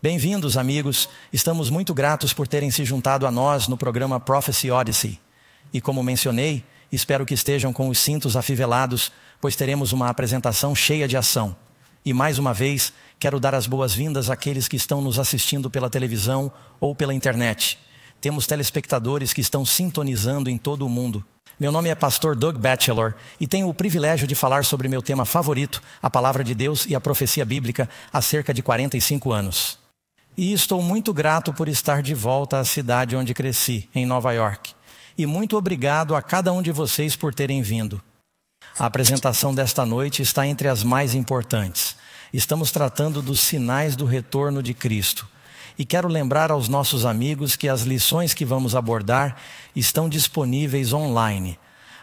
Bem-vindos, amigos. Estamos muito gratos por terem se juntado a nós no programa Prophecy Odyssey. E como mencionei, espero que estejam com os cintos afivelados, pois teremos uma apresentação cheia de ação. E mais uma vez, quero dar as boas-vindas àqueles que estão nos assistindo pela televisão ou pela internet. Temos telespectadores que estão sintonizando em todo o mundo. Meu nome é Pastor Doug Batchelor e tenho o privilégio de falar sobre meu tema favorito, a Palavra de Deus e a profecia bíblica, há cerca de 45 anos. E estou muito grato por estar de volta à cidade onde cresci, em Nova York. E muito obrigado a cada um de vocês por terem vindo. A apresentação desta noite está entre as mais importantes. Estamos tratando dos sinais do retorno de Cristo. E quero lembrar aos nossos amigos que as lições que vamos abordar estão disponíveis online.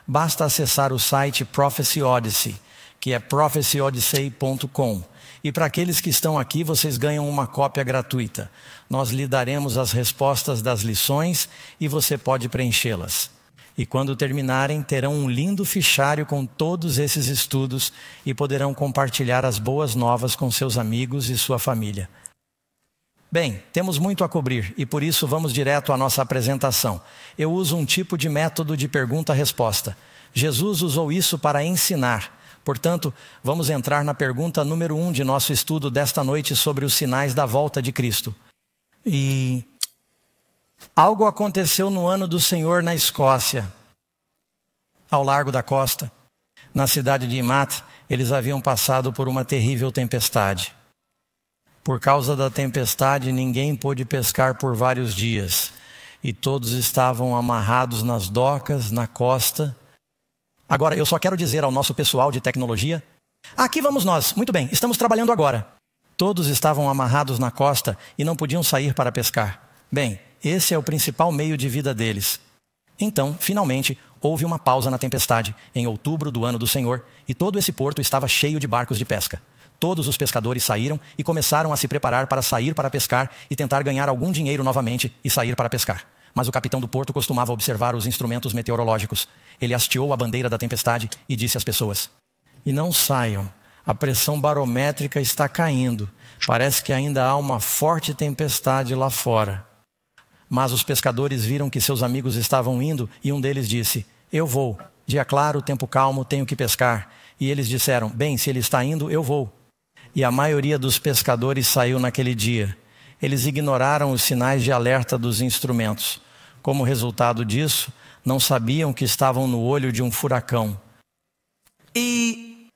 Basta acessar o site Prophecy Odyssey, que é prophecyodyssey.com. E para aqueles que estão aqui, vocês ganham uma cópia gratuita. Nós lhe daremos as respostas das lições e você pode preenchê-las. E quando terminarem, terão um lindo fichário com todos esses estudos e poderão compartilhar as boas novas com seus amigos e sua família. Bem, temos muito a cobrir e por isso vamos direto à nossa apresentação. Eu uso um tipo de método de pergunta-resposta. Jesus usou isso para ensinar. Portanto, vamos entrar na pergunta número 1 de nosso estudo desta noite sobre os sinais da volta de Cristo. E algo aconteceu no ano do Senhor na Escócia, ao largo da costa. Na cidade de Imat, eles haviam passado por uma terrível tempestade. Por causa da tempestade, ninguém pôde pescar por vários dias. E todos estavam amarrados nas docas, na costa. Agora, eu só quero dizer ao nosso pessoal de tecnologia: aqui vamos nós, muito bem, estamos trabalhando agora. Todos estavam amarrados na costa e não podiam sair para pescar. Bem, esse é o principal meio de vida deles. Então, finalmente, houve uma pausa na tempestade, em outubro do ano do Senhor, e todo esse porto estava cheio de barcos de pesca. Todos os pescadores saíram e começaram a se preparar para sair para pescar e tentar ganhar algum dinheiro novamente e sair para pescar. Mas o capitão do porto costumava observar os instrumentos meteorológicos. Ele hasteou a bandeira da tempestade e disse às pessoas: "E não saiam, a pressão barométrica está caindo. Parece que ainda há uma forte tempestade lá fora." Mas os pescadores viram que seus amigos estavam indo e um deles disse: "Eu vou. Dia claro, tempo calmo, tenho que pescar." E eles disseram: "Bem, se ele está indo, eu vou." E a maioria dos pescadores saiu naquele dia. Eles ignoraram os sinais de alerta dos instrumentos. Como resultado disso, não sabiam que estavam no olho de um furacão. E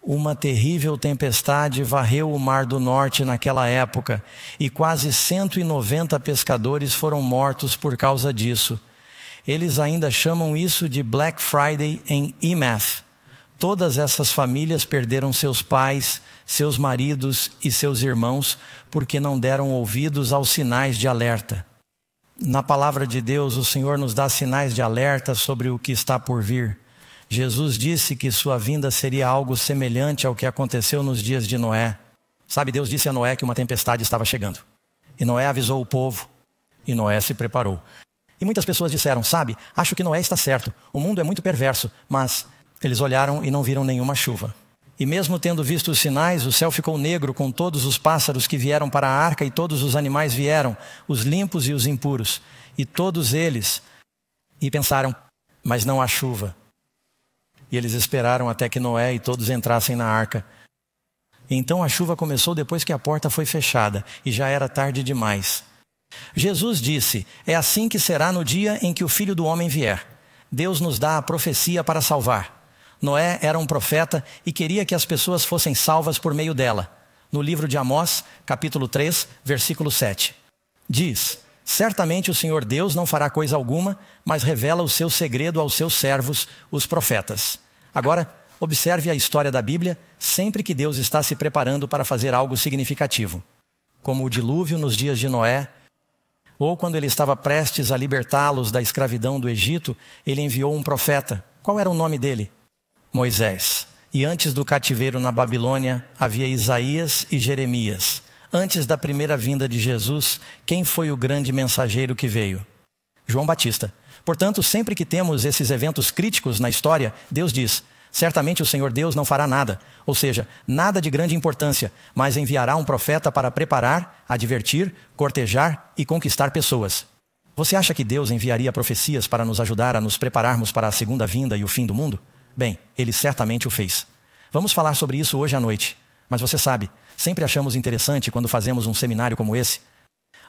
uma terrível tempestade varreu o Mar do Norte naquela época, e quase 190 pescadores foram mortos por causa disso. Eles ainda chamam isso de Black Friday em Imath. Todas essas famílias perderam seus pais, seus maridos e seus irmãos porque não deram ouvidos aos sinais de alerta. Na palavra de Deus, o Senhor nos dá sinais de alerta sobre o que está por vir. Jesus disse que sua vinda seria algo semelhante ao que aconteceu nos dias de Noé. Sabe, Deus disse a Noé que uma tempestade estava chegando. E Noé avisou o povo. E Noé se preparou. E muitas pessoas disseram: "Sabe, acho que Noé está certo. O mundo é muito perverso." Mas eles olharam e não viram nenhuma chuva. E mesmo tendo visto os sinais, o céu ficou negro com todos os pássaros que vieram para a arca e todos os animais vieram, os limpos e os impuros. E todos eles. E pensaram: "Mas não há chuva." E eles esperaram até que Noé e todos entrassem na arca. E então a chuva começou depois que a porta foi fechada, e já era tarde demais. Jesus disse: "É assim que será no dia em que o Filho do Homem vier." Deus nos dá a profecia para salvar. Noé era um profeta e queria que as pessoas fossem salvas por meio dela. No livro de Amós, capítulo 3, versículo 7. Diz: "Certamente o Senhor Deus não fará coisa alguma, mas revela o seu segredo aos seus servos, os profetas." Agora, observe a história da Bíblia sempre que Deus está se preparando para fazer algo significativo. Como o dilúvio nos dias de Noé, ou quando ele estava prestes a libertá-los da escravidão do Egito, ele enviou um profeta. Qual era o nome dele? Moisés. E antes do cativeiro na Babilônia, havia Isaías e Jeremias. Antes da primeira vinda de Jesus, quem foi o grande mensageiro que veio? João Batista. Portanto, sempre que temos esses eventos críticos na história, Deus diz: Certamente o Senhor Deus não fará nada, ou seja, nada de grande importância, mas enviará um profeta para preparar, advertir, cortejar e conquistar pessoas. Você acha que Deus enviaria profecias para nos ajudar a nos prepararmos para a segunda vinda e o fim do mundo? Bem, Ele certamente o fez. Vamos falar sobre isso hoje à noite. Mas você sabe, sempre achamos interessante quando fazemos um seminário como esse,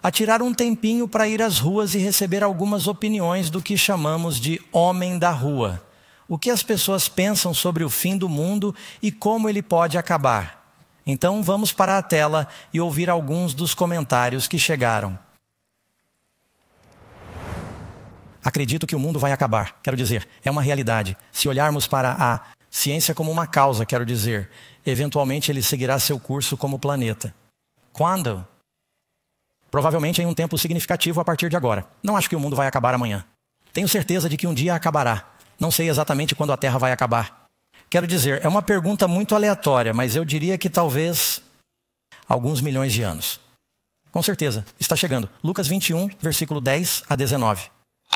a tirar um tempinho para ir às ruas e receber algumas opiniões do que chamamos de homem da rua. O que as pessoas pensam sobre o fim do mundo e como ele pode acabar. Então vamos para a tela e ouvir alguns dos comentários que chegaram. Acredito que o mundo vai acabar, quero dizer, é uma realidade. Se olharmos para a ciência como uma causa, quero dizer, eventualmente ele seguirá seu curso como planeta. Quando? Provavelmente em um tempo significativo a partir de agora. Não acho que o mundo vai acabar amanhã. Tenho certeza de que um dia acabará. Não sei exatamente quando a Terra vai acabar. Quero dizer, é uma pergunta muito aleatória, mas eu diria que talvez alguns milhões de anos. Com certeza, está chegando. Lucas 21, versículo 10 a 19.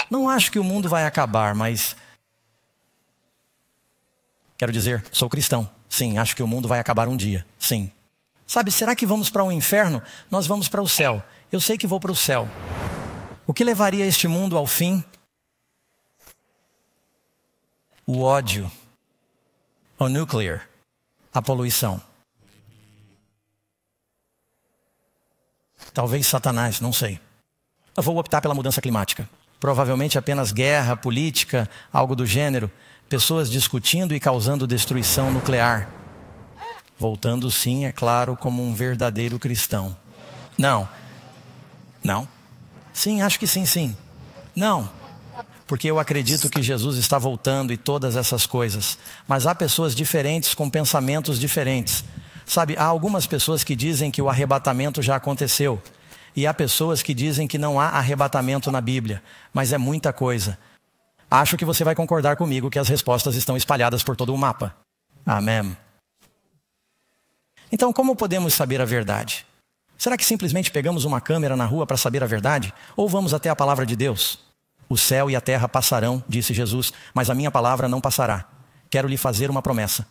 Não acho que o mundo vai acabar, mas... Quero dizer, sou cristão. Sim, acho que o mundo vai acabar um dia. Sim. Sabe, será que vamos para o inferno? Nós vamos para o céu. Eu sei que vou para o céu. O que levaria este mundo ao fim? O ódio, o nuclear, a poluição. Talvez Satanás, não sei. Eu vou optar pela mudança climática. Provavelmente apenas guerra, política, algo do gênero. Pessoas discutindo e causando destruição nuclear. Voltando sim, é claro, como um verdadeiro cristão. Não. Não. Sim, acho que sim. Não. Porque eu acredito que Jesus está voltando e todas essas coisas. Mas há pessoas diferentes com pensamentos diferentes. Sabe, há algumas pessoas que dizem que o arrebatamento já aconteceu. E há pessoas que dizem que não há arrebatamento na Bíblia. Mas é muita coisa. Acho que você vai concordar comigo que as respostas estão espalhadas por todo o mapa. Amém. Então, como podemos saber a verdade? Será que simplesmente pegamos uma câmera na rua para saber a verdade? Ou vamos até a palavra de Deus? O céu e a terra passarão, disse Jesus, mas a minha palavra não passará. Quero lhe fazer uma promessa.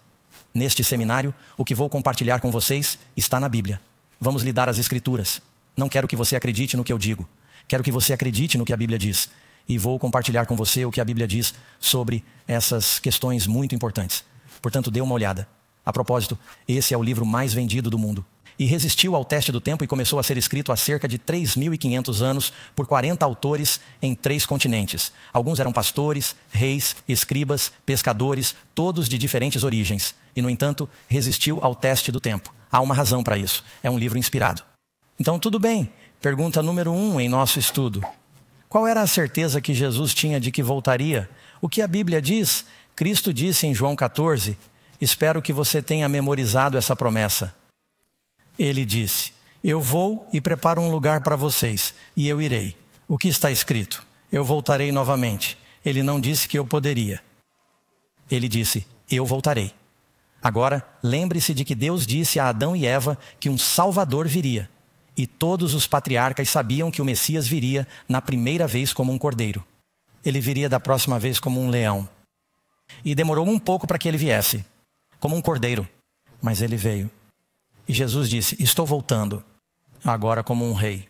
Neste seminário, o que vou compartilhar com vocês está na Bíblia. Vamos lhe dar as Escrituras. Não quero que você acredite no que eu digo. Quero que você acredite no que a Bíblia diz. E vou compartilhar com você o que a Bíblia diz sobre essas questões muito importantes. Portanto, dê uma olhada. A propósito, esse é o livro mais vendido do mundo. E resistiu ao teste do tempo e começou a ser escrito há cerca de 3.500 anos por 40 autores em 3 continentes. Alguns eram pastores, reis, escribas, pescadores, todos de diferentes origens. E, no entanto, resistiu ao teste do tempo. Há uma razão para isso. É um livro inspirado. Então, tudo bem. Pergunta número 1 em nosso estudo. Qual era a certeza que Jesus tinha de que voltaria? O que a Bíblia diz? Cristo disse em João 14, espero que você tenha memorizado essa promessa. Ele disse, eu vou e preparo um lugar para vocês, e eu irei. O que está escrito? Eu voltarei novamente. Ele não disse que eu poderia. Ele disse, eu voltarei. Agora, lembre-se de que Deus disse a Adão e Eva que um Salvador viria. E todos os patriarcas sabiam que o Messias viria na primeira vez como um cordeiro. Ele viria da próxima vez como um leão. E demorou um pouco para que ele viesse, como um cordeiro. Mas ele veio. E Jesus disse, estou voltando, agora como um rei.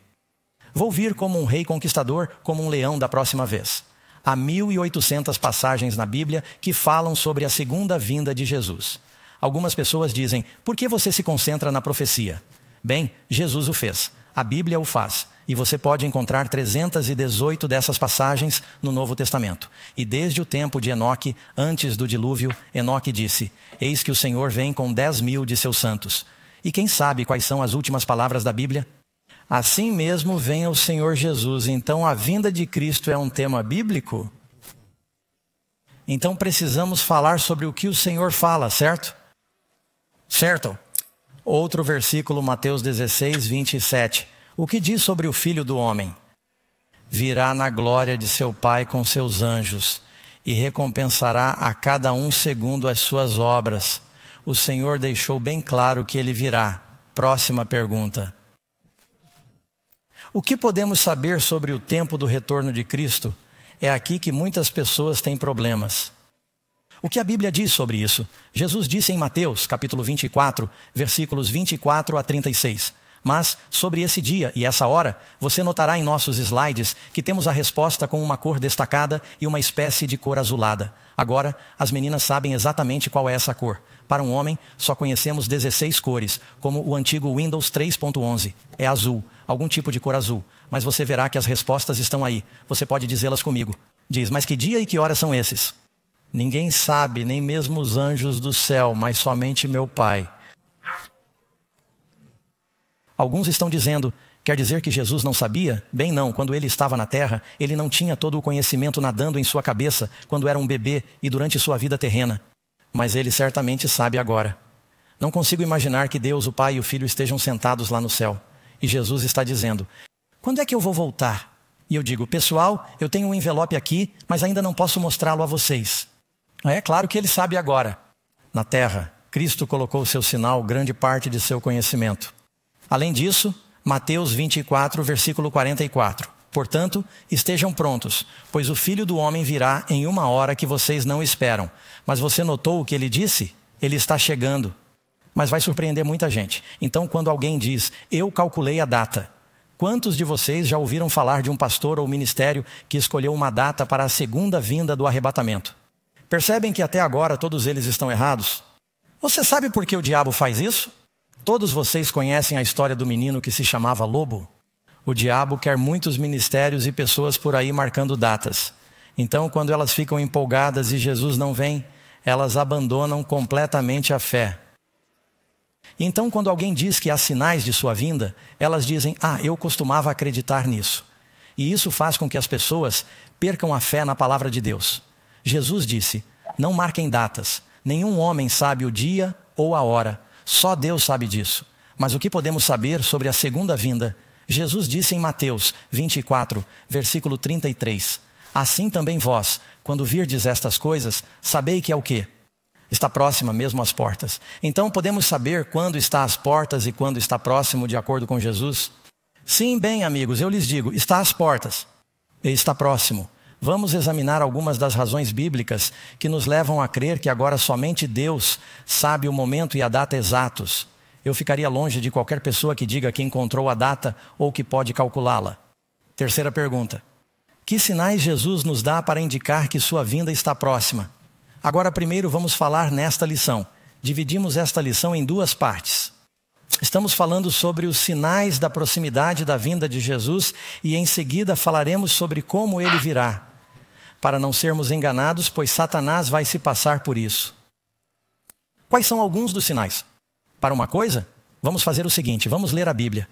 Vou vir como um rei conquistador, como um leão da próxima vez. Há 1.800 passagens na Bíblia que falam sobre a segunda vinda de Jesus. Algumas pessoas dizem, por que você se concentra na profecia? Bem, Jesus o fez. A Bíblia o faz. E você pode encontrar 318 dessas passagens no Novo Testamento. E desde o tempo de Enoque, antes do dilúvio, Enoque disse, eis que o Senhor vem com 10.000 de seus santos. E quem sabe quais são as últimas palavras da Bíblia? Assim mesmo vem o Senhor Jesus. Então a vinda de Cristo é um tema bíblico? Então precisamos falar sobre o que o Senhor fala, certo? Certo. Outro versículo, Mateus 16, 27. O que diz sobre o Filho do Homem? Virá na glória de seu Pai com seus anjos e recompensará a cada um segundo as suas obras. O Senhor deixou bem claro que ele virá. Próxima pergunta. O que podemos saber sobre o tempo do retorno de Cristo? É aqui que muitas pessoas têm problemas. O que a Bíblia diz sobre isso? Jesus disse em Mateus, capítulo 24, versículos 24 a 36. Mas, sobre esse dia e essa hora, você notará em nossos slides que temos a resposta com uma cor destacada e uma espécie de cor azulada. Agora, as meninas sabem exatamente qual é essa cor. Para um homem, só conhecemos 16 cores, como o antigo Windows 3.11. É azul, algum tipo de cor azul. Mas você verá que as respostas estão aí. Você pode dizê-las comigo. Diz, mas que dia e que hora são esses? Ninguém sabe, nem mesmo os anjos do céu, mas somente meu Pai. Alguns estão dizendo, quer dizer que Jesus não sabia? Bem não, quando ele estava na terra, ele não tinha todo o conhecimento nadando em sua cabeça quando era um bebê e durante sua vida terrena. Mas ele certamente sabe agora. Não consigo imaginar que Deus, o Pai e o Filho estejam sentados lá no céu. E Jesus está dizendo, quando é que eu vou voltar? E eu digo, pessoal, eu tenho um envelope aqui, mas ainda não posso mostrá-lo a vocês. É claro que ele sabe agora. Na terra, Cristo colocou seu sinal, grande parte de seu conhecimento. Além disso, Mateus 24, versículo 44. Portanto, estejam prontos, pois o Filho do Homem virá em uma hora que vocês não esperam. Mas você notou o que ele disse? Ele está chegando. Mas vai surpreender muita gente. Então, quando alguém diz, eu calculei a data. Quantos de vocês já ouviram falar de um pastor ou ministério que escolheu uma data para a segunda vinda do arrebatamento? Percebem que até agora todos eles estão errados? Você sabe por que o diabo faz isso? Todos vocês conhecem a história do menino que se chamava Lobo? O diabo quer muitos ministérios e pessoas por aí marcando datas. Então, quando elas ficam empolgadas e Jesus não vem, elas abandonam completamente a fé. Então, quando alguém diz que há sinais de sua vinda, elas dizem, eu costumava acreditar nisso. E isso faz com que as pessoas percam a fé na palavra de Deus. Jesus disse, não marquem datas, nenhum homem sabe o dia ou a hora. Só Deus sabe disso. Mas o que podemos saber sobre a segunda vinda? Jesus disse em Mateus 24, versículo 33. Assim também vós, quando virdes estas coisas, sabei que é o quê? Está próxima mesmo às portas. Então podemos saber quando está às portas e quando está próximo de acordo com Jesus? Sim, bem amigos, eu lhes digo, está às portas e está próximo. Vamos examinar algumas das razões bíblicas que nos levam a crer que agora somente Deus sabe o momento e a data exatos. Eu ficaria longe de qualquer pessoa que diga que encontrou a data ou que pode calculá-la. Terceira pergunta. Que sinais Jesus nos dá para indicar que sua vinda está próxima? Agora primeiro vamos falar nesta lição. Dividimos esta lição em duas partes. Estamos falando sobre os sinais da proximidade da vinda de Jesus e em seguida falaremos sobre como ele virá. Para não sermos enganados, pois Satanás vai se passar por isso. Quais são alguns dos sinais? Para uma coisa, vamos fazer o seguinte, vamos ler a Bíblia.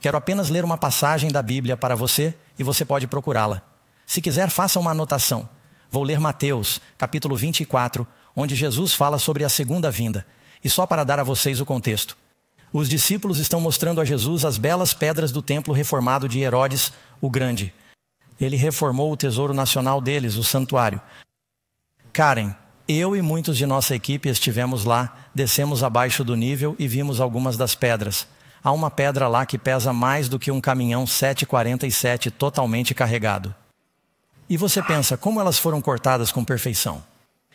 Quero apenas ler uma passagem da Bíblia para você e você pode procurá-la. Se quiser, faça uma anotação. Vou ler Mateus, capítulo 24, onde Jesus fala sobre a segunda vinda. E só para dar a vocês o contexto. Os discípulos estão mostrando a Jesus as belas pedras do templo reformado de Herodes o Grande. Ele reformou o tesouro nacional deles, o santuário. Karen, eu e muitos de nossa equipe estivemos lá, descemos abaixo do nível e vimos algumas das pedras. Há uma pedra lá que pesa mais do que um caminhão 747 totalmente carregado. E você pensa, como elas foram cortadas com perfeição?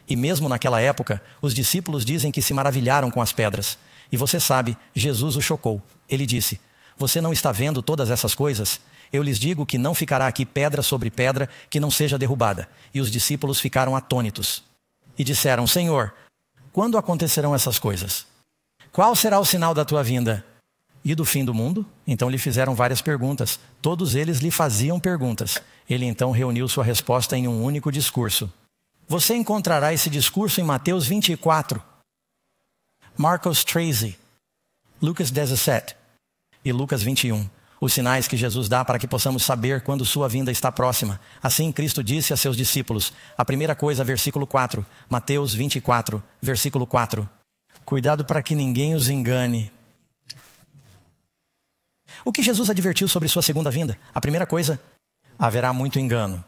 E mesmo naquela época, os discípulos dizem que se maravilharam com as pedras. E você sabe, Jesus o chocou. Ele disse, você não está vendo todas essas coisas? Eu lhes digo que não ficará aqui pedra sobre pedra que não seja derrubada. E os discípulos ficaram atônitos. E disseram, Senhor, quando acontecerão essas coisas? Qual será o sinal da tua vinda? E do fim do mundo? Então lhe fizeram várias perguntas. Todos eles lhe faziam perguntas. Ele então reuniu sua resposta em um único discurso. Você encontrará esse discurso em Mateus 24, Marcos 13, Lucas 17 e Lucas 21. Os sinais que Jesus dá para que possamos saber quando sua vinda está próxima. Assim Cristo disse a seus discípulos. A primeira coisa, versículo 4. Mateus 24, versículo 4. Cuidado para que ninguém os engane. O que Jesus advertiu sobre sua segunda vinda? A primeira coisa, haverá muito engano.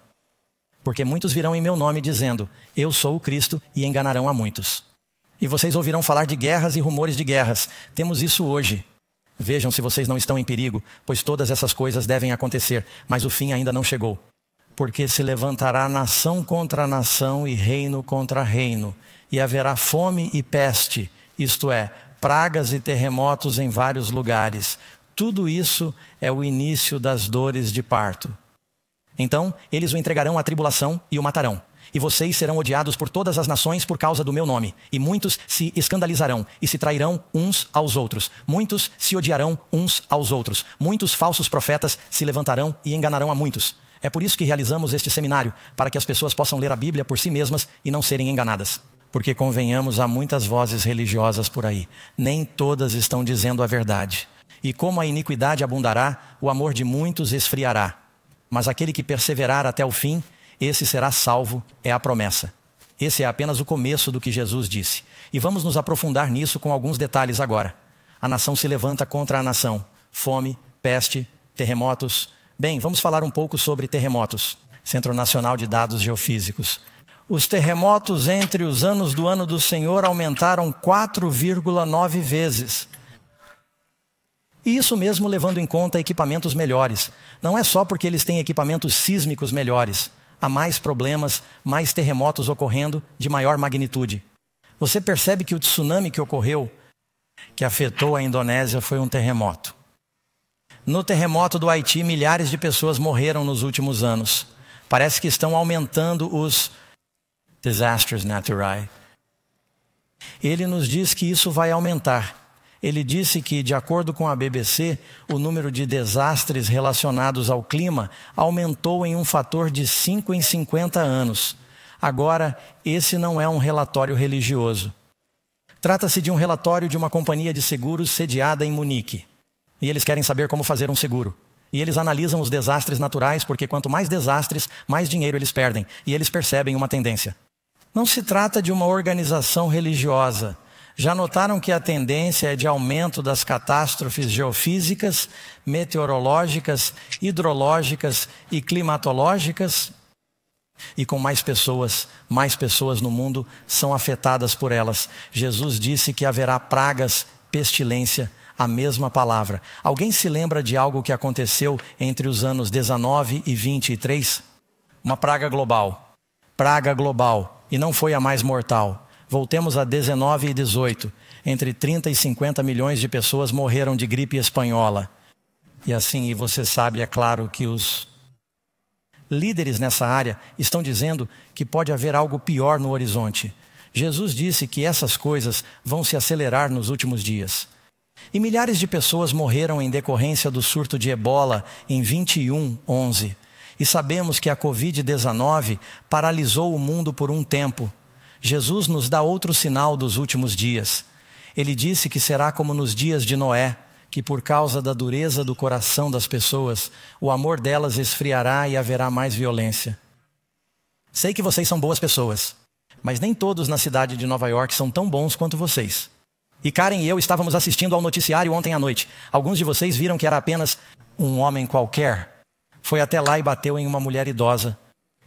Porque muitos virão em meu nome dizendo, eu sou o Cristo, e enganarão a muitos. E vocês ouvirão falar de guerras e rumores de guerras. Temos isso hoje. Vejam se vocês não estão em perigo, pois todas essas coisas devem acontecer, mas o fim ainda não chegou. porque se levantará nação contra nação e reino contra reino, e haverá fome e peste, isto é, pragas e terremotos em vários lugares. Tudo isso é o início das dores de parto. Então eles o entregarão à tribulação e o matarão. E vocês serão odiados por todas as nações por causa do meu nome. E muitos se escandalizarão e se trairão uns aos outros. Muitos se odiarão uns aos outros. Muitos falsos profetas se levantarão e enganarão a muitos. É por isso que realizamos este seminário, para que as pessoas possam ler a Bíblia por si mesmas e não serem enganadas. Porque convenhamos, há muitas vozes religiosas por aí. Nem todas estão dizendo a verdade. E como a iniquidade abundará, o amor de muitos esfriará. Mas aquele que perseverar até o fim, esse será salvo, é a promessa. Esse é apenas o começo do que Jesus disse. E vamos nos aprofundar nisso com alguns detalhes agora. A nação se levanta contra a nação. Fome, peste, terremotos. Bem, vamos falar um pouco sobre terremotos. Centro Nacional de Dados Geofísicos. Os terremotos entre os anos do ano do Senhor aumentaram 4,9 vezes. E isso mesmo levando em conta equipamentos melhores. Não é só porque eles têm equipamentos sísmicos melhores. Há mais problemas, mais terremotos ocorrendo de maior magnitude. Você percebe que o tsunami que ocorreu, que afetou a Indonésia, foi um terremoto. No terremoto do Haiti, milhares de pessoas morreram nos últimos anos. Parece que estão aumentando os desastres naturais. Ele nos diz que isso vai aumentar. Ele disse que, de acordo com a BBC, o número de desastres relacionados ao clima aumentou em um fator de 5 em 50 anos. Agora, esse não é um relatório religioso. Trata-se de um relatório de uma companhia de seguros sediada em Munique. E eles querem saber como fazer um seguro. E eles analisam os desastres naturais, porque quanto mais desastres, mais dinheiro eles perdem. E eles percebem uma tendência. Não se trata de uma organização religiosa. Já notaram que a tendência é de aumento das catástrofes geofísicas, meteorológicas, hidrológicas e climatológicas? E com mais pessoas no mundo são afetadas por elas. Jesus disse que haverá pragas, pestilência, a mesma palavra. Alguém se lembra de algo que aconteceu entre os anos 19 e 23? Uma praga global. Praga global. E não foi a mais mortal. Voltemos a 19 e 18. Entre 30 e 50 milhões de pessoas morreram de gripe espanhola. E assim, você sabe, é claro, que os líderes nessa área estão dizendo que pode haver algo pior no horizonte. Jesus disse que essas coisas vão se acelerar nos últimos dias. E milhares de pessoas morreram em decorrência do surto de ebola em 21/11. E sabemos que a Covid-19 paralisou o mundo por um tempo. Jesus nos dá outro sinal dos últimos dias. Ele disse que será como nos dias de Noé, que por causa da dureza do coração das pessoas, o amor delas esfriará e haverá mais violência. Sei que vocês são boas pessoas, mas nem todos na cidade de Nova York são tão bons quanto vocês. E Karen e eu estávamos assistindo ao noticiário ontem à noite. Alguns de vocês viram que era apenas um homem qualquer. Foi até lá e bateu em uma mulher idosa,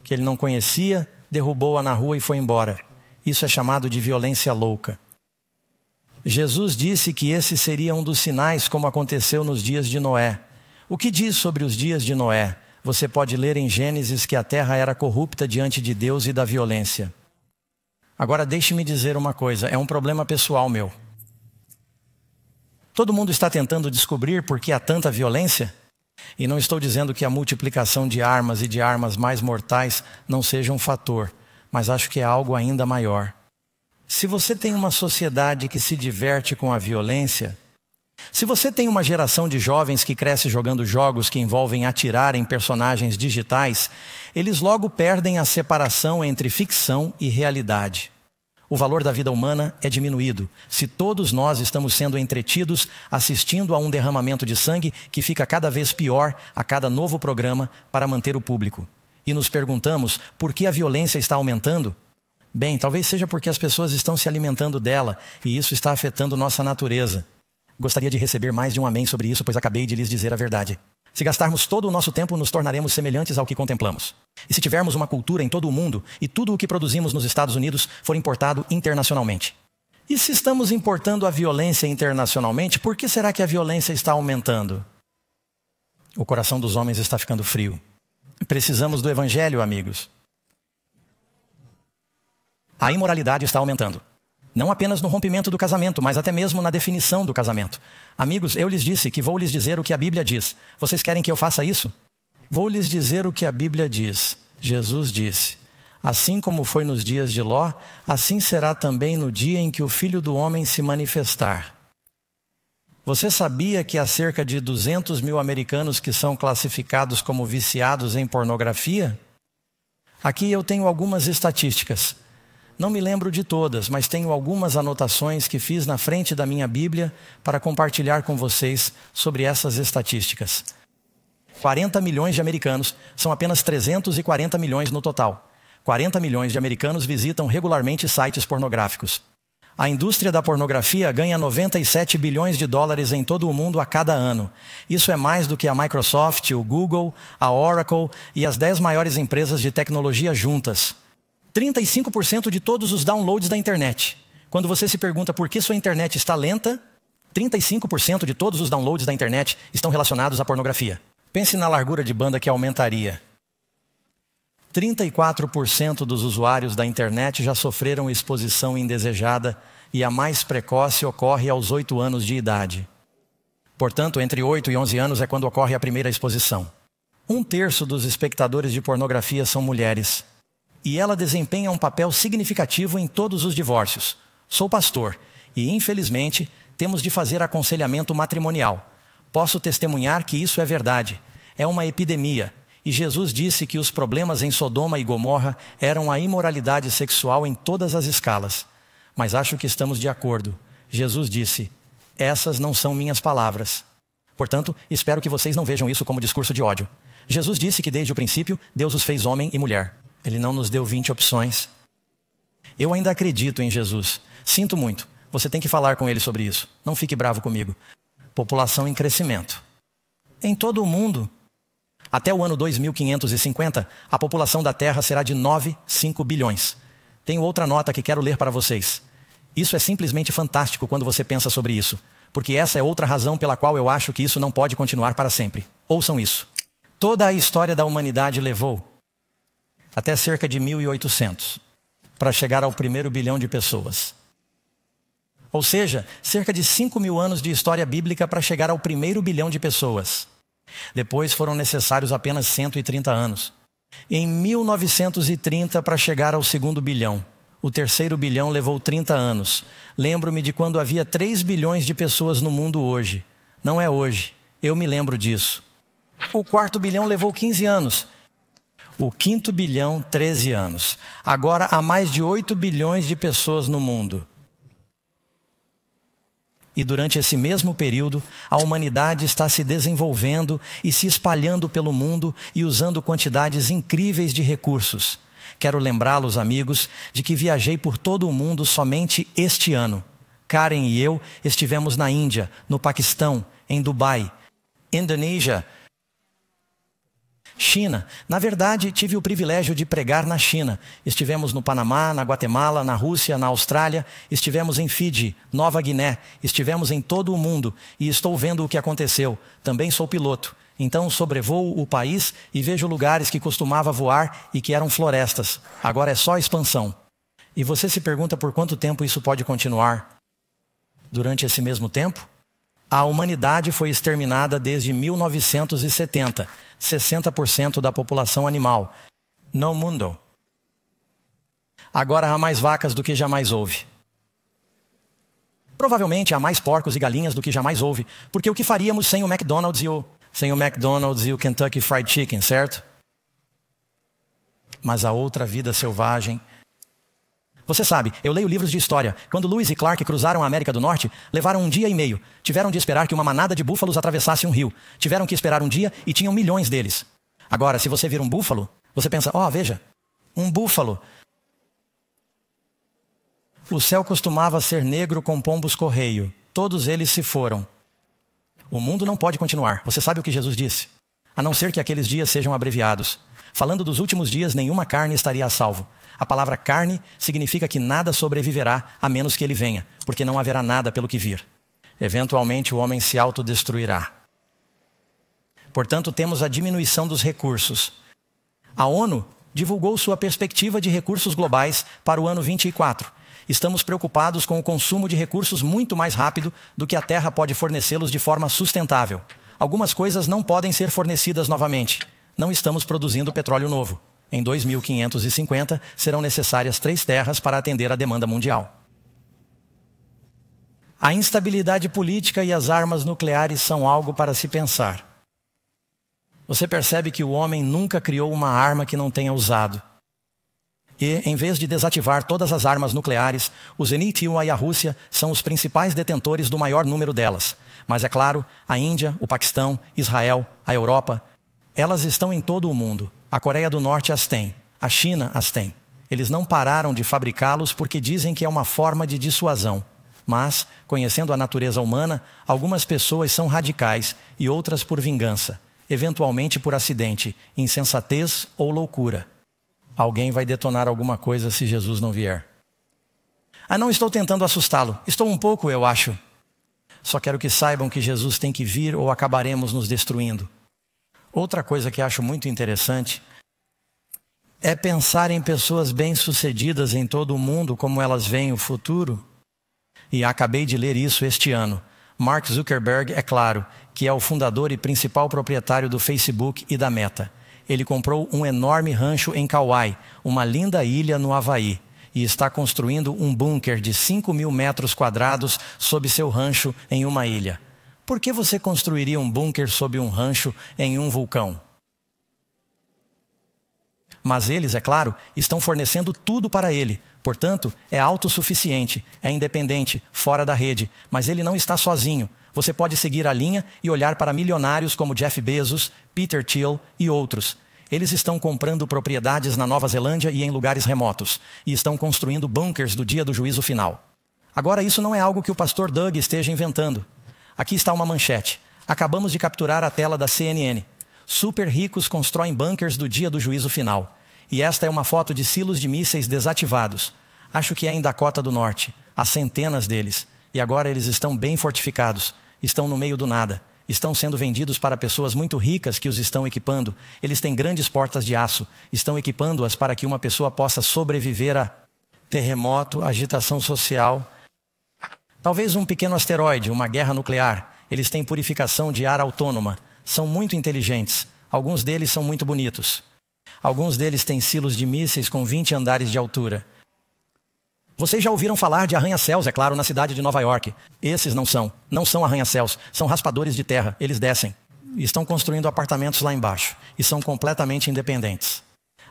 que ele não conhecia, derrubou-a na rua e foi embora. Isso é chamado de violência louca. Jesus disse que esse seria um dos sinais, como aconteceu nos dias de Noé. O que diz sobre os dias de Noé? Você pode ler em Gênesis que a terra era corrupta diante de Deus e da violência. Agora deixe-me dizer uma coisa, é um problema pessoal meu. Todo mundo está tentando descobrir por que há tanta violência? E não estou dizendo que a multiplicação de armas e de armas mais mortais não seja um fator. Mas acho que é algo ainda maior. Se você tem uma sociedade que se diverte com a violência, se você tem uma geração de jovens que cresce jogando jogos que envolvem atirar em personagens digitais, eles logo perdem a separação entre ficção e realidade. O valor da vida humana é diminuído se todos nós estamos sendo entretidos assistindo a um derramamento de sangue que fica cada vez pior a cada novo programa para manter o público. E nos perguntamos por que a violência está aumentando? Bem, talvez seja porque as pessoas estão se alimentando dela e isso está afetando nossa natureza. Gostaria de receber mais de um amém sobre isso, pois acabei de lhes dizer a verdade. Se gastarmos todo o nosso tempo, nos tornaremos semelhantes ao que contemplamos. E se tivermos uma cultura em todo o mundo e tudo o que produzimos nos Estados Unidos for importado internacionalmente? E se estamos importando a violência internacionalmente, por que será que a violência está aumentando? O coração dos homens está ficando frio. Precisamos do evangelho, amigos. A imoralidade está aumentando. Não apenas no rompimento do casamento, mas até mesmo na definição do casamento. Amigos, eu lhes disse que vou lhes dizer o que a Bíblia diz. Vocês querem que eu faça isso? Vou lhes dizer o que a Bíblia diz. Jesus disse: assim como foi nos dias de Ló, assim será também no dia em que o Filho do Homem se manifestar. Você sabia que há cerca de 200 mil americanos que são classificados como viciados em pornografia? Aqui eu tenho algumas estatísticas. Não me lembro de todas, mas tenho algumas anotações que fiz na frente da minha Bíblia para compartilhar com vocês sobre essas estatísticas. 40 milhões de americanos, são apenas 340 milhões no total. 40 milhões de americanos visitam regularmente sites pornográficos. A indústria da pornografia ganha 97 bilhões de dólares em todo o mundo a cada ano. Isso é mais do que a Microsoft, o Google, a Oracle e as 10 maiores empresas de tecnologia juntas. 35% de todos os downloads da internet. Quando você se pergunta por que sua internet está lenta, 35% de todos os downloads da internet estão relacionados à pornografia. Pense na largura de banda que aumentaria. 34% dos usuários da internet já sofreram exposição indesejada e a mais precoce ocorre aos 8 anos de idade. Portanto, entre 8 e 11 anos é quando ocorre a primeira exposição. 1/3 dos espectadores de pornografia são mulheres. E ela desempenha um papel significativo em todos os divórcios. Sou pastor e, infelizmente, temos de fazer aconselhamento matrimonial. Posso testemunhar que isso é verdade. É uma epidemia. E Jesus disse que os problemas em Sodoma e Gomorra eram a imoralidade sexual em todas as escalas. Mas acho que estamos de acordo. Jesus disse: essas não são minhas palavras. Portanto, espero que vocês não vejam isso como discurso de ódio. Jesus disse que desde o princípio, Deus os fez homem e mulher. Ele não nos deu 20 opções. Eu ainda acredito em Jesus. Sinto muito. Você tem que falar com ele sobre isso. Não fique bravo comigo. População em crescimento. Em todo o mundo, até o ano 2550, a população da Terra será de 9,5 bilhões. Tenho outra nota que quero ler para vocês. Isso é simplesmente fantástico quando você pensa sobre isso. Porque essa é outra razão pela qual eu acho que isso não pode continuar para sempre. Ouçam isso. Toda a história da humanidade levou até cerca de 1800, para chegar ao 1º bilhão de pessoas. Ou seja, cerca de 5.000 anos de história bíblica para chegar ao 1º bilhão de pessoas. Depois foram necessários apenas 130 anos. Em 1930 para chegar ao 2º bilhão. O 3º bilhão levou 30 anos. Lembro-me de quando havia 3 bilhões de pessoas no mundo hoje. Não é hoje, eu me lembro disso. O 4º bilhão levou 15 anos. O 5º bilhão, 13 anos. Agora há mais de 8 bilhões de pessoas no mundo. E durante esse mesmo período, a humanidade está se desenvolvendo e se espalhando pelo mundo e usando quantidades incríveis de recursos. Quero lembrá-los, amigos, de que viajei por todo o mundo somente este ano. Karen e eu estivemos na Índia, no Paquistão, em Dubai, Indonésia, China. Na verdade, tive o privilégio de pregar na China. Estivemos no Panamá, na Guatemala, na Rússia, na Austrália. Estivemos em Fiji, Nova Guiné. Estivemos em todo o mundo e estou vendo o que aconteceu. Também sou piloto. Então sobrevoo o país e vejo lugares que costumava voar e que eram florestas. Agora é só expansão. E você se pergunta por quanto tempo isso pode continuar? Durante esse mesmo tempo? A humanidade foi exterminada desde 1970. 60% da população animal. No mundo. Agora há mais vacas do que jamais houve. Provavelmente há mais porcos e galinhas do que jamais houve. Porque o que faríamos sem o McDonald's e o Kentucky Fried Chicken, certo? Mas a outra vida selvagem. Você sabe, eu leio livros de história. Quando Lewis e Clark cruzaram a América do Norte, levaram 1 dia e meio. Tiveram de esperar que uma manada de búfalos atravessasse um rio. Tiveram que esperar 1 dia e tinham milhões deles. Agora, se você vir um búfalo, você pensa, veja, um búfalo. O céu costumava ser negro com pombos-correio. Todos eles se foram. O mundo não pode continuar. Você sabe o que Jesus disse? A não ser que aqueles dias sejam abreviados. Falando dos últimos dias, nenhuma carne estaria a salvo. A palavra carne significa que nada sobreviverá a menos que ele venha, porque não haverá nada pelo que vir. Eventualmente o homem se autodestruirá. Portanto, temos a diminuição dos recursos. A ONU divulgou sua perspectiva de recursos globais para o ano 24. Estamos preocupados com o consumo de recursos muito mais rápido do que a Terra pode fornecê-los de forma sustentável. Algumas coisas não podem ser fornecidas novamente. Não estamos produzindo petróleo novo. Em 2550, serão necessárias 3 terras para atender a demanda mundial. A instabilidade política e as armas nucleares são algo para se pensar. Você percebe que o homem nunca criou uma arma que não tenha usado. E, em vez de desativar todas as armas nucleares, o Zenit e a Rússia são os principais detentores do maior número delas. Mas, é claro, a Índia, o Paquistão, Israel, a Europa, elas estão em todo o mundo. A Coreia do Norte as tem. A China as tem. Eles não pararam de fabricá-los porque dizem que é uma forma de dissuasão. Mas, conhecendo a natureza humana, algumas pessoas são radicais e outras por vingança, eventualmente por acidente, insensatez ou loucura. Alguém vai detonar alguma coisa se Jesus não vier. Não estou tentando assustá-lo. Estou um pouco, eu acho. Só quero que saibam que Jesus tem que vir ou acabaremos nos destruindo. Outra coisa que acho muito interessante é pensar em pessoas bem-sucedidas em todo o mundo, como elas veem o futuro. E acabei de ler isso este ano. Mark Zuckerberg, é claro, que é o fundador e principal proprietário do Facebook e da Meta. Ele comprou um enorme rancho em Kauai, uma linda ilha no Havaí, e está construindo um bunker de 5.000 metros quadrados sob seu rancho em uma ilha. Por que você construiria um bunker sob um rancho em um vulcão? Mas eles, é claro, estão fornecendo tudo para ele. Portanto, é autossuficiente, é independente, fora da rede. Mas ele não está sozinho. Você pode seguir a linha e olhar para milionários como Jeff Bezos, Peter Thiel e outros. Eles estão comprando propriedades na Nova Zelândia e em lugares remotos. E estão construindo bunkers do dia do juízo final. Agora, isso não é algo que o pastor Doug esteja inventando. Aqui está uma manchete. Acabamos de capturar a tela da CNN. Super ricos constroem bunkers do dia do juízo final. E esta é uma foto de silos de mísseis desativados. Acho que é em Dakota do Norte. Há centenas deles. E agora eles estão bem fortificados. Estão no meio do nada. Estão sendo vendidos para pessoas muito ricas que os estão equipando. Eles têm grandes portas de aço. Estão equipando-as para que uma pessoa possa sobreviver a terremoto, agitação social. Talvez um pequeno asteroide, uma guerra nuclear. Eles têm purificação de ar autônoma. São muito inteligentes. Alguns deles são muito bonitos. Alguns deles têm silos de mísseis com 20 andares de altura. Vocês já ouviram falar de arranha-céus, é claro, na cidade de Nova York. Esses não são arranha-céus, são raspadores de terra, eles descem. Estão construindo apartamentos lá embaixo e são completamente independentes.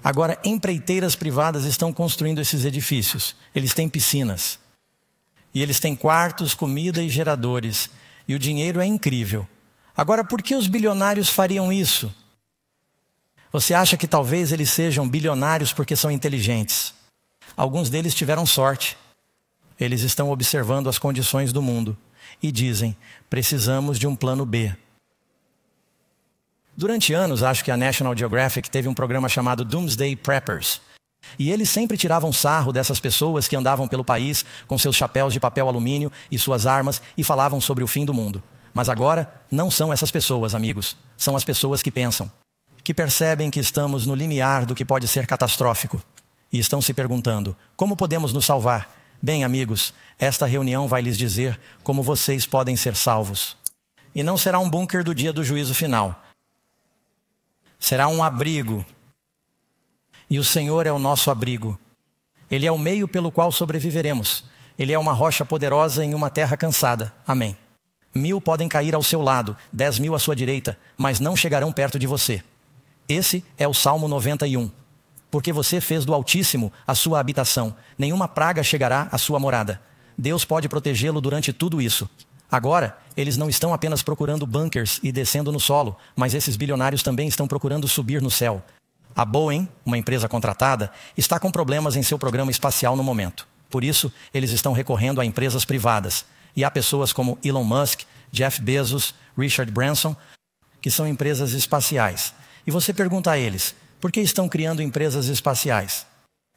Agora, empreiteiras privadas estão construindo esses edifícios. Eles têm piscinas. E eles têm quartos, comida e geradores. E o dinheiro é incrível. Agora, por que os bilionários fariam isso? Você acha que talvez eles sejam bilionários porque são inteligentes? Alguns deles tiveram sorte. Eles estão observando as condições do mundo e dizem, precisamos de um plano B. Durante anos, acho que a National Geographic teve um programa chamado Doomsday Preppers. E eles sempre tiravam sarro dessas pessoas que andavam pelo país com seus chapéus de papel alumínio e suas armas e falavam sobre o fim do mundo. Mas agora, não são essas pessoas, amigos. São as pessoas que pensam, que percebem que estamos no limiar do que pode ser catastrófico. E estão se perguntando, como podemos nos salvar? Bem, amigos, esta reunião vai lhes dizer como vocês podem ser salvos. E não será um bunker do dia do juízo final. Será um abrigo. E o Senhor é o nosso abrigo. Ele é o meio pelo qual sobreviveremos. Ele é uma rocha poderosa em uma terra cansada. Amém. 1000 podem cair ao seu lado, 10.000 à sua direita, mas não chegarão perto de você. Esse é o Salmo 91. Porque você fez do Altíssimo a sua habitação, nenhuma praga chegará à sua morada. Deus pode protegê-lo durante tudo isso. Agora, eles não estão apenas procurando bunkers e descendo no solo, mas esses bilionários também estão procurando subir no céu. A Boeing, uma empresa contratada, está com problemas em seu programa espacial no momento. Por isso, eles estão recorrendo a empresas privadas. E há pessoas como Elon Musk, Jeff Bezos, Richard Branson, que são empresas espaciais. E você pergunta a eles, por que estão criando empresas espaciais?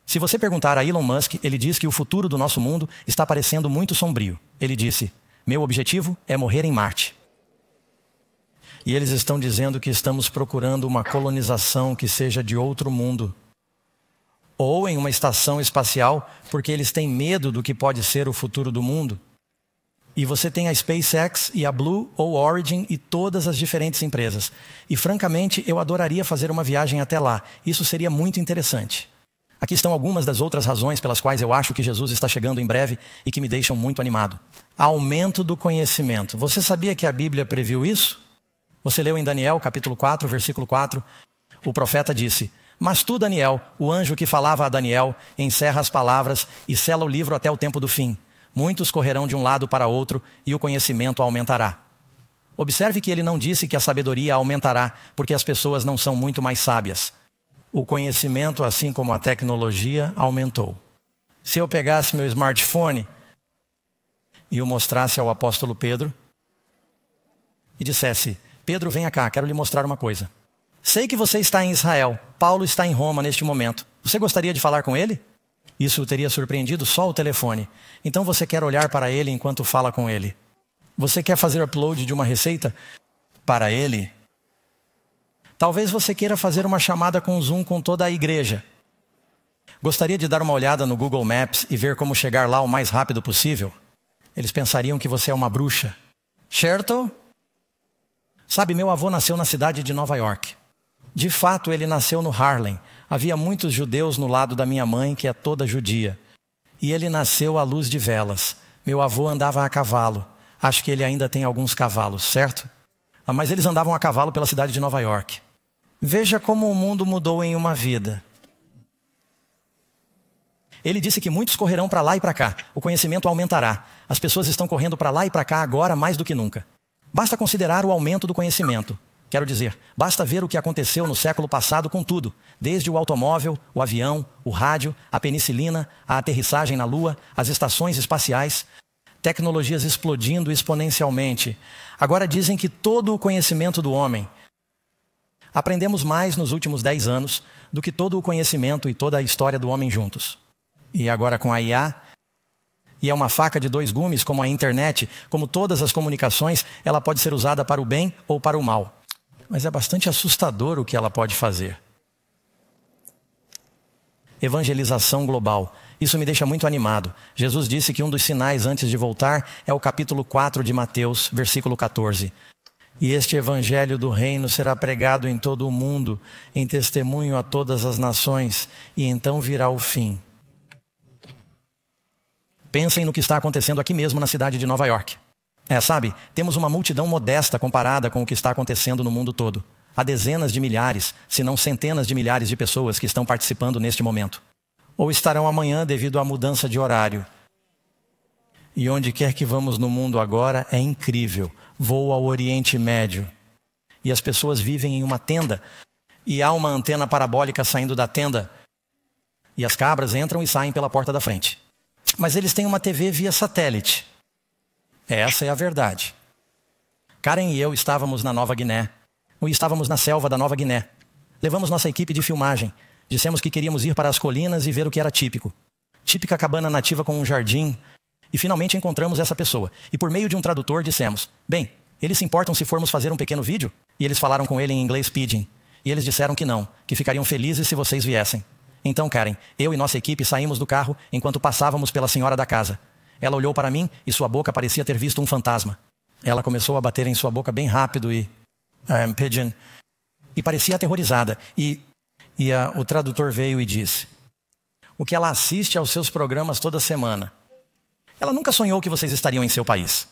Se você perguntar a Elon Musk, ele diz que o futuro do nosso mundo está parecendo muito sombrio. Ele disse, meu objetivo é morrer em Marte. E eles estão dizendo que estamos procurando uma colonização que seja de outro mundo. Ou em uma estação espacial, porque eles têm medo do que pode ser o futuro do mundo. E você tem a SpaceX e a Blue ou Origin e todas as diferentes empresas. E francamente, eu adoraria fazer uma viagem até lá. Isso seria muito interessante. Aqui estão algumas das outras razões pelas quais eu acho que Jesus está chegando em breve e que me deixam muito animado. Aumento do conhecimento. Você sabia que a Bíblia previu isso? Você leu em Daniel, capítulo 4, versículo 4. O profeta disse: "Mas tu, Daniel, o anjo que falava a Daniel, encerra as palavras e sela o livro até o tempo do fim. Muitos correrão de um lado para outro e o conhecimento aumentará." Observe que ele não disse que a sabedoria aumentará, porque as pessoas não são muito mais sábias. O conhecimento, assim como a tecnologia, aumentou. Se eu pegasse meu smartphone e o mostrasse ao apóstolo Pedro e dissesse: "Pedro, venha cá, quero lhe mostrar uma coisa. Sei que você está em Israel, Paulo está em Roma neste momento. Você gostaria de falar com ele?" Isso teria surpreendido só o telefone. Então você quer olhar para ele enquanto fala com ele. Você quer fazer upload de uma receita para ele? Talvez você queira fazer uma chamada com Zoom com toda a igreja. Gostaria de dar uma olhada no Google Maps e ver como chegar lá o mais rápido possível? Eles pensariam que você é uma bruxa. Certo? Sabe, meu avô nasceu na cidade de Nova York. De fato, ele nasceu no Harlem. Havia muitos judeus no lado da minha mãe, que é toda judia. E ele nasceu à luz de velas. Meu avô andava a cavalo. Acho que ele ainda tem alguns cavalos, certo? Mas eles andavam a cavalo pela cidade de Nova York. Veja como o mundo mudou em uma vida. Ele disse que muitos correrão para lá e para cá. O conhecimento aumentará. As pessoas estão correndo para lá e para cá agora mais do que nunca. Basta considerar o aumento do conhecimento. Quero dizer, basta ver o que aconteceu no século passado com tudo, desde o automóvel, o avião, o rádio, a penicilina, a aterrissagem na Lua, as estações espaciais, tecnologias explodindo exponencialmente. Agora dizem que todo o conhecimento do homem. Aprendemos mais nos últimos 10 anos do que todo o conhecimento e toda a história do homem juntos. E agora com a IA, e é uma faca de 2 gumes como a internet, como todas as comunicações, ela pode ser usada para o bem ou para o mal. Mas é bastante assustador o que ela pode fazer. Evangelização global. Isso me deixa muito animado. Jesus disse que um dos sinais antes de voltar é o capítulo 4 de Mateus, versículo 14. E este evangelho do reino será pregado em todo o mundo, em testemunho a todas as nações, e então virá o fim. Pensem no que está acontecendo aqui mesmo na cidade de Nova York. Sabe, temos uma multidão modesta comparada com o que está acontecendo no mundo todo. Há dezenas de milhares, se não centenas de milhares de pessoas que estão participando neste momento. Ou estarão amanhã devido à mudança de horário. E onde quer que vamos no mundo agora é incrível. Vou ao Oriente Médio. E as pessoas vivem em uma tenda. E há uma antena parabólica saindo da tenda. E as cabras entram e saem pela porta da frente. Mas eles têm uma TV via satélite. Essa é a verdade. Karen e eu estávamos na Nova Guiné. Estávamos na selva da Nova Guiné. Levamos nossa equipe de filmagem. Dissemos que queríamos ir para as colinas e ver o que era típico. Típica cabana nativa com um jardim. E finalmente encontramos essa pessoa. E por meio de um tradutor dissemos: "Bem, eles se importam se formos fazer um pequeno vídeo?" E eles falaram com ele em inglês pidgin. E eles disseram que não, que ficariam felizes se vocês viessem. Então, Karen, eu e nossa equipe saímos do carro enquanto passávamos pela senhora da casa. Ela olhou para mim e sua boca parecia ter visto um fantasma. Ela começou a bater em sua boca bem rápido e pidgin, e parecia aterrorizada. O tradutor veio e disse: "O que ela assiste aos seus programas toda semana. Ela nunca sonhou que vocês estariam em seu país.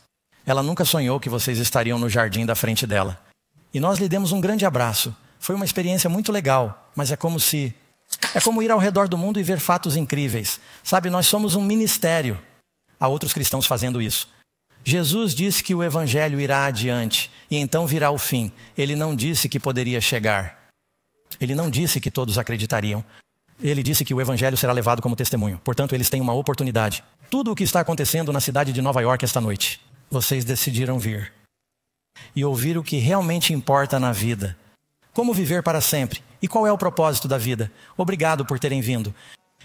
Ela nunca sonhou que vocês estariam no jardim da frente dela. E nós lhe demos um grande abraço. Foi uma experiência muito legal, mas é como ir ao redor do mundo e ver fatos incríveis. Sabe, nós somos um ministério." Há outros cristãos fazendo isso. Jesus disse que o evangelho irá adiante e então virá o fim. Ele não disse que poderia chegar. Ele não disse que todos acreditariam. Ele disse que o evangelho será levado como testemunho. Portanto, eles têm uma oportunidade. Tudo o que está acontecendo na cidade de Nova York esta noite, vocês decidiram vir. E ouvir o que realmente importa na vida. Como viver para sempre? E qual é o propósito da vida? Obrigado por terem vindo.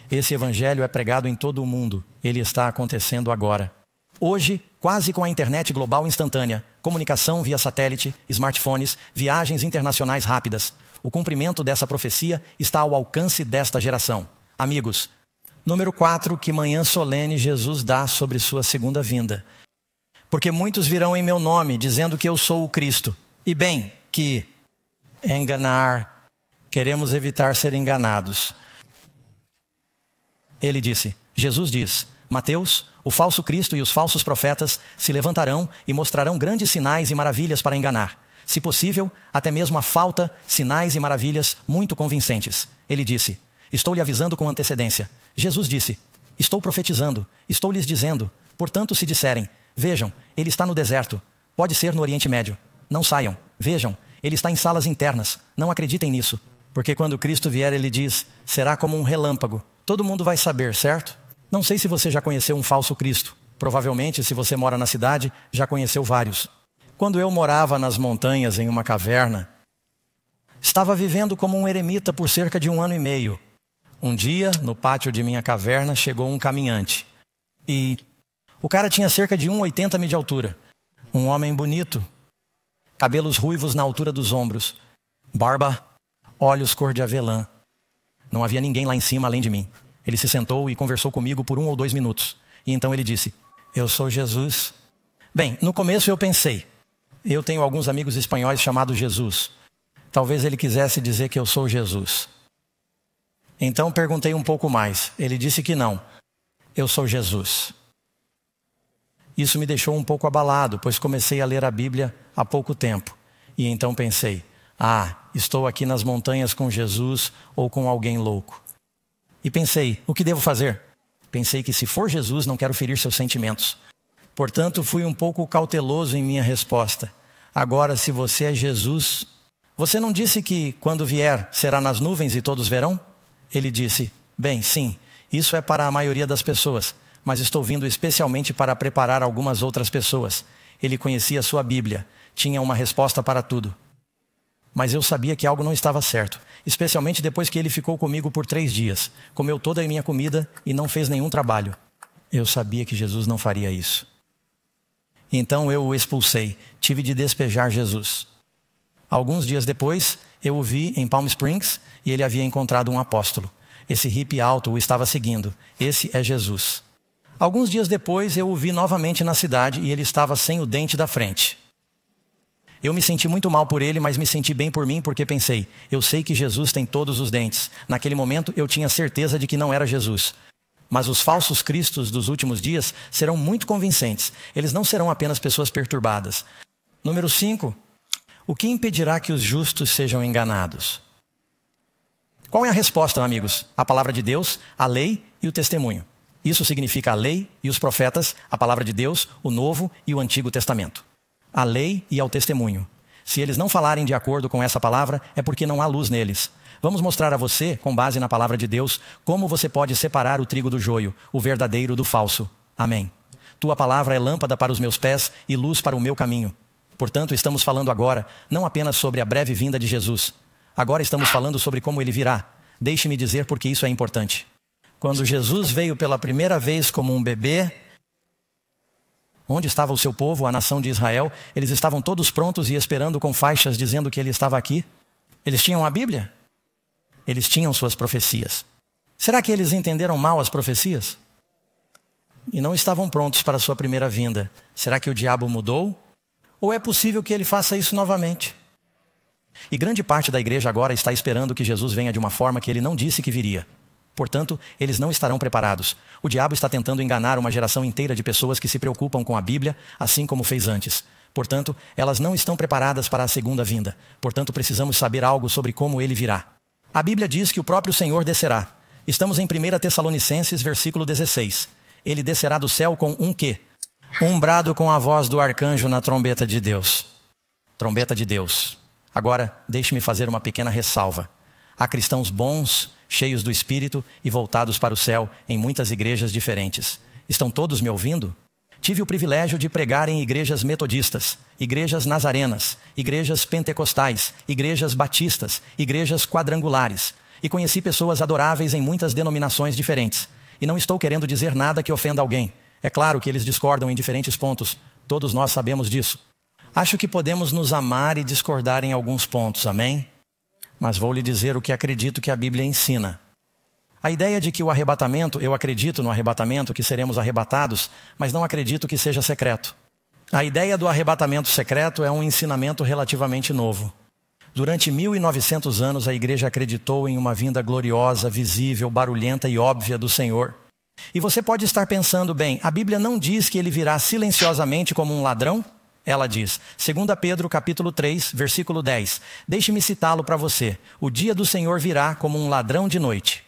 Esse evangelho é pregado em todo o mundo. Ele está acontecendo agora. Hoje, quase com a internet global instantânea, comunicação via satélite, smartphones, viagens internacionais rápidas, o cumprimento dessa profecia está ao alcance desta geração. Amigos, número 4, que manhã solene Jesus dá sobre sua segunda vinda. Porque muitos virão em meu nome, dizendo que eu sou o Cristo. E bem, que enganar, queremos evitar ser enganados. Ele disse, Jesus diz, Mateus, o falso Cristo e os falsos profetas se levantarão e mostrarão grandes sinais e maravilhas para enganar. Se possível, até mesmo a falta, sinais e maravilhas muito convincentes. Ele disse, estou lhe avisando com antecedência. Jesus disse, estou profetizando, estou lhes dizendo. Portanto, se disserem, vejam, ele está no deserto, pode ser no Oriente Médio. Não saiam, vejam, ele está em salas internas. Não acreditem nisso. Porque quando Cristo vier, ele diz, será como um relâmpago. Todo mundo vai saber, certo? Não sei se você já conheceu um falso Cristo. Provavelmente, se você mora na cidade, já conheceu vários. Quando eu morava nas montanhas em uma caverna, estava vivendo como um eremita por cerca de 1 ano e meio. Um dia, no pátio de minha caverna, chegou um caminhante. E o cara tinha cerca de 1,80 m de altura. Um homem bonito, cabelos ruivos na altura dos ombros, barba, olhos cor de avelã. Não havia ninguém lá em cima além de mim. Ele se sentou e conversou comigo por 1 ou 2 minutos. E então ele disse, eu sou Jesus. Bem, no começo eu pensei, eu tenho alguns amigos espanhóis chamados Jesus. Talvez ele quisesse dizer que eu sou Jesus. Então perguntei um pouco mais. Ele disse que não, eu sou Jesus. Isso me deixou um pouco abalado, pois comecei a ler a Bíblia há pouco tempo. E então pensei, estou aqui nas montanhas com Jesus ou com alguém louco. E pensei, o que devo fazer? Pensei que se for Jesus, não quero ferir seus sentimentos. Portanto, fui um pouco cauteloso em minha resposta. Agora, se você é Jesus, você não disse que quando vier será nas nuvens e todos verão? Ele disse, bem, sim, isso é para a maioria das pessoas, mas estou vindo especialmente para preparar algumas outras pessoas. Ele conhecia sua Bíblia, tinha uma resposta para tudo. Mas eu sabia que algo não estava certo, especialmente depois que ele ficou comigo por 3 dias, comeu toda a minha comida e não fez nenhum trabalho. Eu sabia que Jesus não faria isso. Então eu o expulsei, tive de despejar Jesus. Alguns dias depois, eu o vi em Palm Springs e ele havia encontrado um apóstolo. Esse hippie alto o estava seguindo. Esse é Jesus. Alguns dias depois, eu o vi novamente na cidade e ele estava sem o dente da frente. Eu me senti muito mal por ele, mas me senti bem por mim porque pensei, eu sei que Jesus tem todos os dentes. Naquele momento eu tinha certeza de que não era Jesus. Mas os falsos cristos dos últimos dias serão muito convincentes. Eles não serão apenas pessoas perturbadas. Número 5. O que impedirá que os justos sejam enganados? Qual é a resposta, amigos? A palavra de Deus, a lei e o testemunho. Isso significa a lei e os profetas, a palavra de Deus, o Novo e o Antigo Testamento. A lei e ao testemunho. Se eles não falarem de acordo com essa palavra, é porque não há luz neles. Vamos mostrar a você, com base na palavra de Deus, como você pode separar o trigo do joio, o verdadeiro do falso. Amém. Tua palavra é lâmpada para os meus pés e luz para o meu caminho. Portanto, estamos falando agora, não apenas sobre a breve vinda de Jesus. Agora estamos falando sobre como ele virá. Deixe-me dizer porque isso é importante. Quando Jesus veio pela primeira vez como um bebê, onde estava o seu povo, a nação de Israel? Eles estavam todos prontos e esperando com faixas dizendo que ele estava aqui. Eles tinham a Bíblia? Eles tinham suas profecias. Será que eles entenderam mal as profecias? E não estavam prontos para a sua primeira vinda. Será que o diabo mudou? Ou é possível que ele faça isso novamente? E grande parte da igreja agora está esperando que Jesus venha de uma forma que ele não disse que viria. Portanto, eles não estarão preparados. O diabo está tentando enganar uma geração inteira de pessoas que se preocupam com a Bíblia, assim como fez antes. Portanto, elas não estão preparadas para a segunda vinda. Portanto, precisamos saber algo sobre como ele virá. A Bíblia diz que o próprio Senhor descerá. Estamos em 1 Tessalonicenses, versículo 16. Ele descerá do céu com um quê? Um brado com a voz do arcanjo na trombeta de Deus. Trombeta de Deus. Agora, deixe-me fazer uma pequena ressalva. Há cristãos bons, cheios do Espírito e voltados para o céu em muitas igrejas diferentes. Estão todos me ouvindo? Tive o privilégio de pregar em igrejas metodistas, igrejas nazarenas, igrejas pentecostais, igrejas batistas, igrejas quadrangulares. E conheci pessoas adoráveis em muitas denominações diferentes. E não estou querendo dizer nada que ofenda alguém. É claro que eles discordam em diferentes pontos. Todos nós sabemos disso. Acho que podemos nos amar e discordar em alguns pontos, amém? Mas vou lhe dizer o que acredito que a Bíblia ensina. A ideia de que o arrebatamento, eu acredito no arrebatamento, que seremos arrebatados, mas não acredito que seja secreto. A ideia do arrebatamento secreto é um ensinamento relativamente novo. Durante 1900 anos, a igreja acreditou em uma vinda gloriosa, visível, barulhenta e óbvia do Senhor. E você pode estar pensando, bem, a Bíblia não diz que ele virá silenciosamente como um ladrão? Ela diz, 2 Pedro capítulo 3, versículo 10. Deixe-me citá-lo para você. O dia do Senhor virá como um ladrão de noite.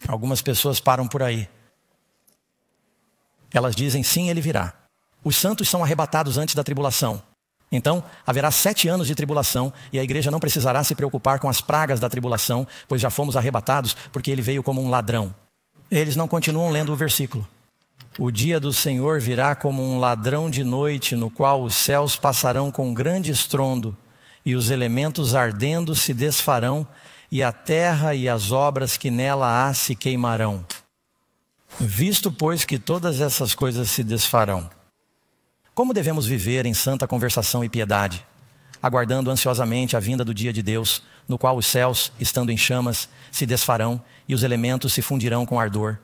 Algumas pessoas param por aí. Elas dizem, sim, ele virá. Os santos são arrebatados antes da tribulação. Então, haverá 7 anos de tribulação e a igreja não precisará se preocupar com as pragas da tribulação, pois já fomos arrebatados porque ele veio como um ladrão. Eles não continuam lendo o versículo. O dia do Senhor virá como um ladrão de noite, no qual os céus passarão com grande estrondo, e os elementos ardendo se desfarão, e a terra e as obras que nela há se queimarão. Visto, pois, que todas essas coisas se desfarão, como devemos viver em santa conversação e piedade, aguardando ansiosamente a vinda do dia de Deus, no qual os céus, estando em chamas, se desfarão e os elementos se fundirão com ardor?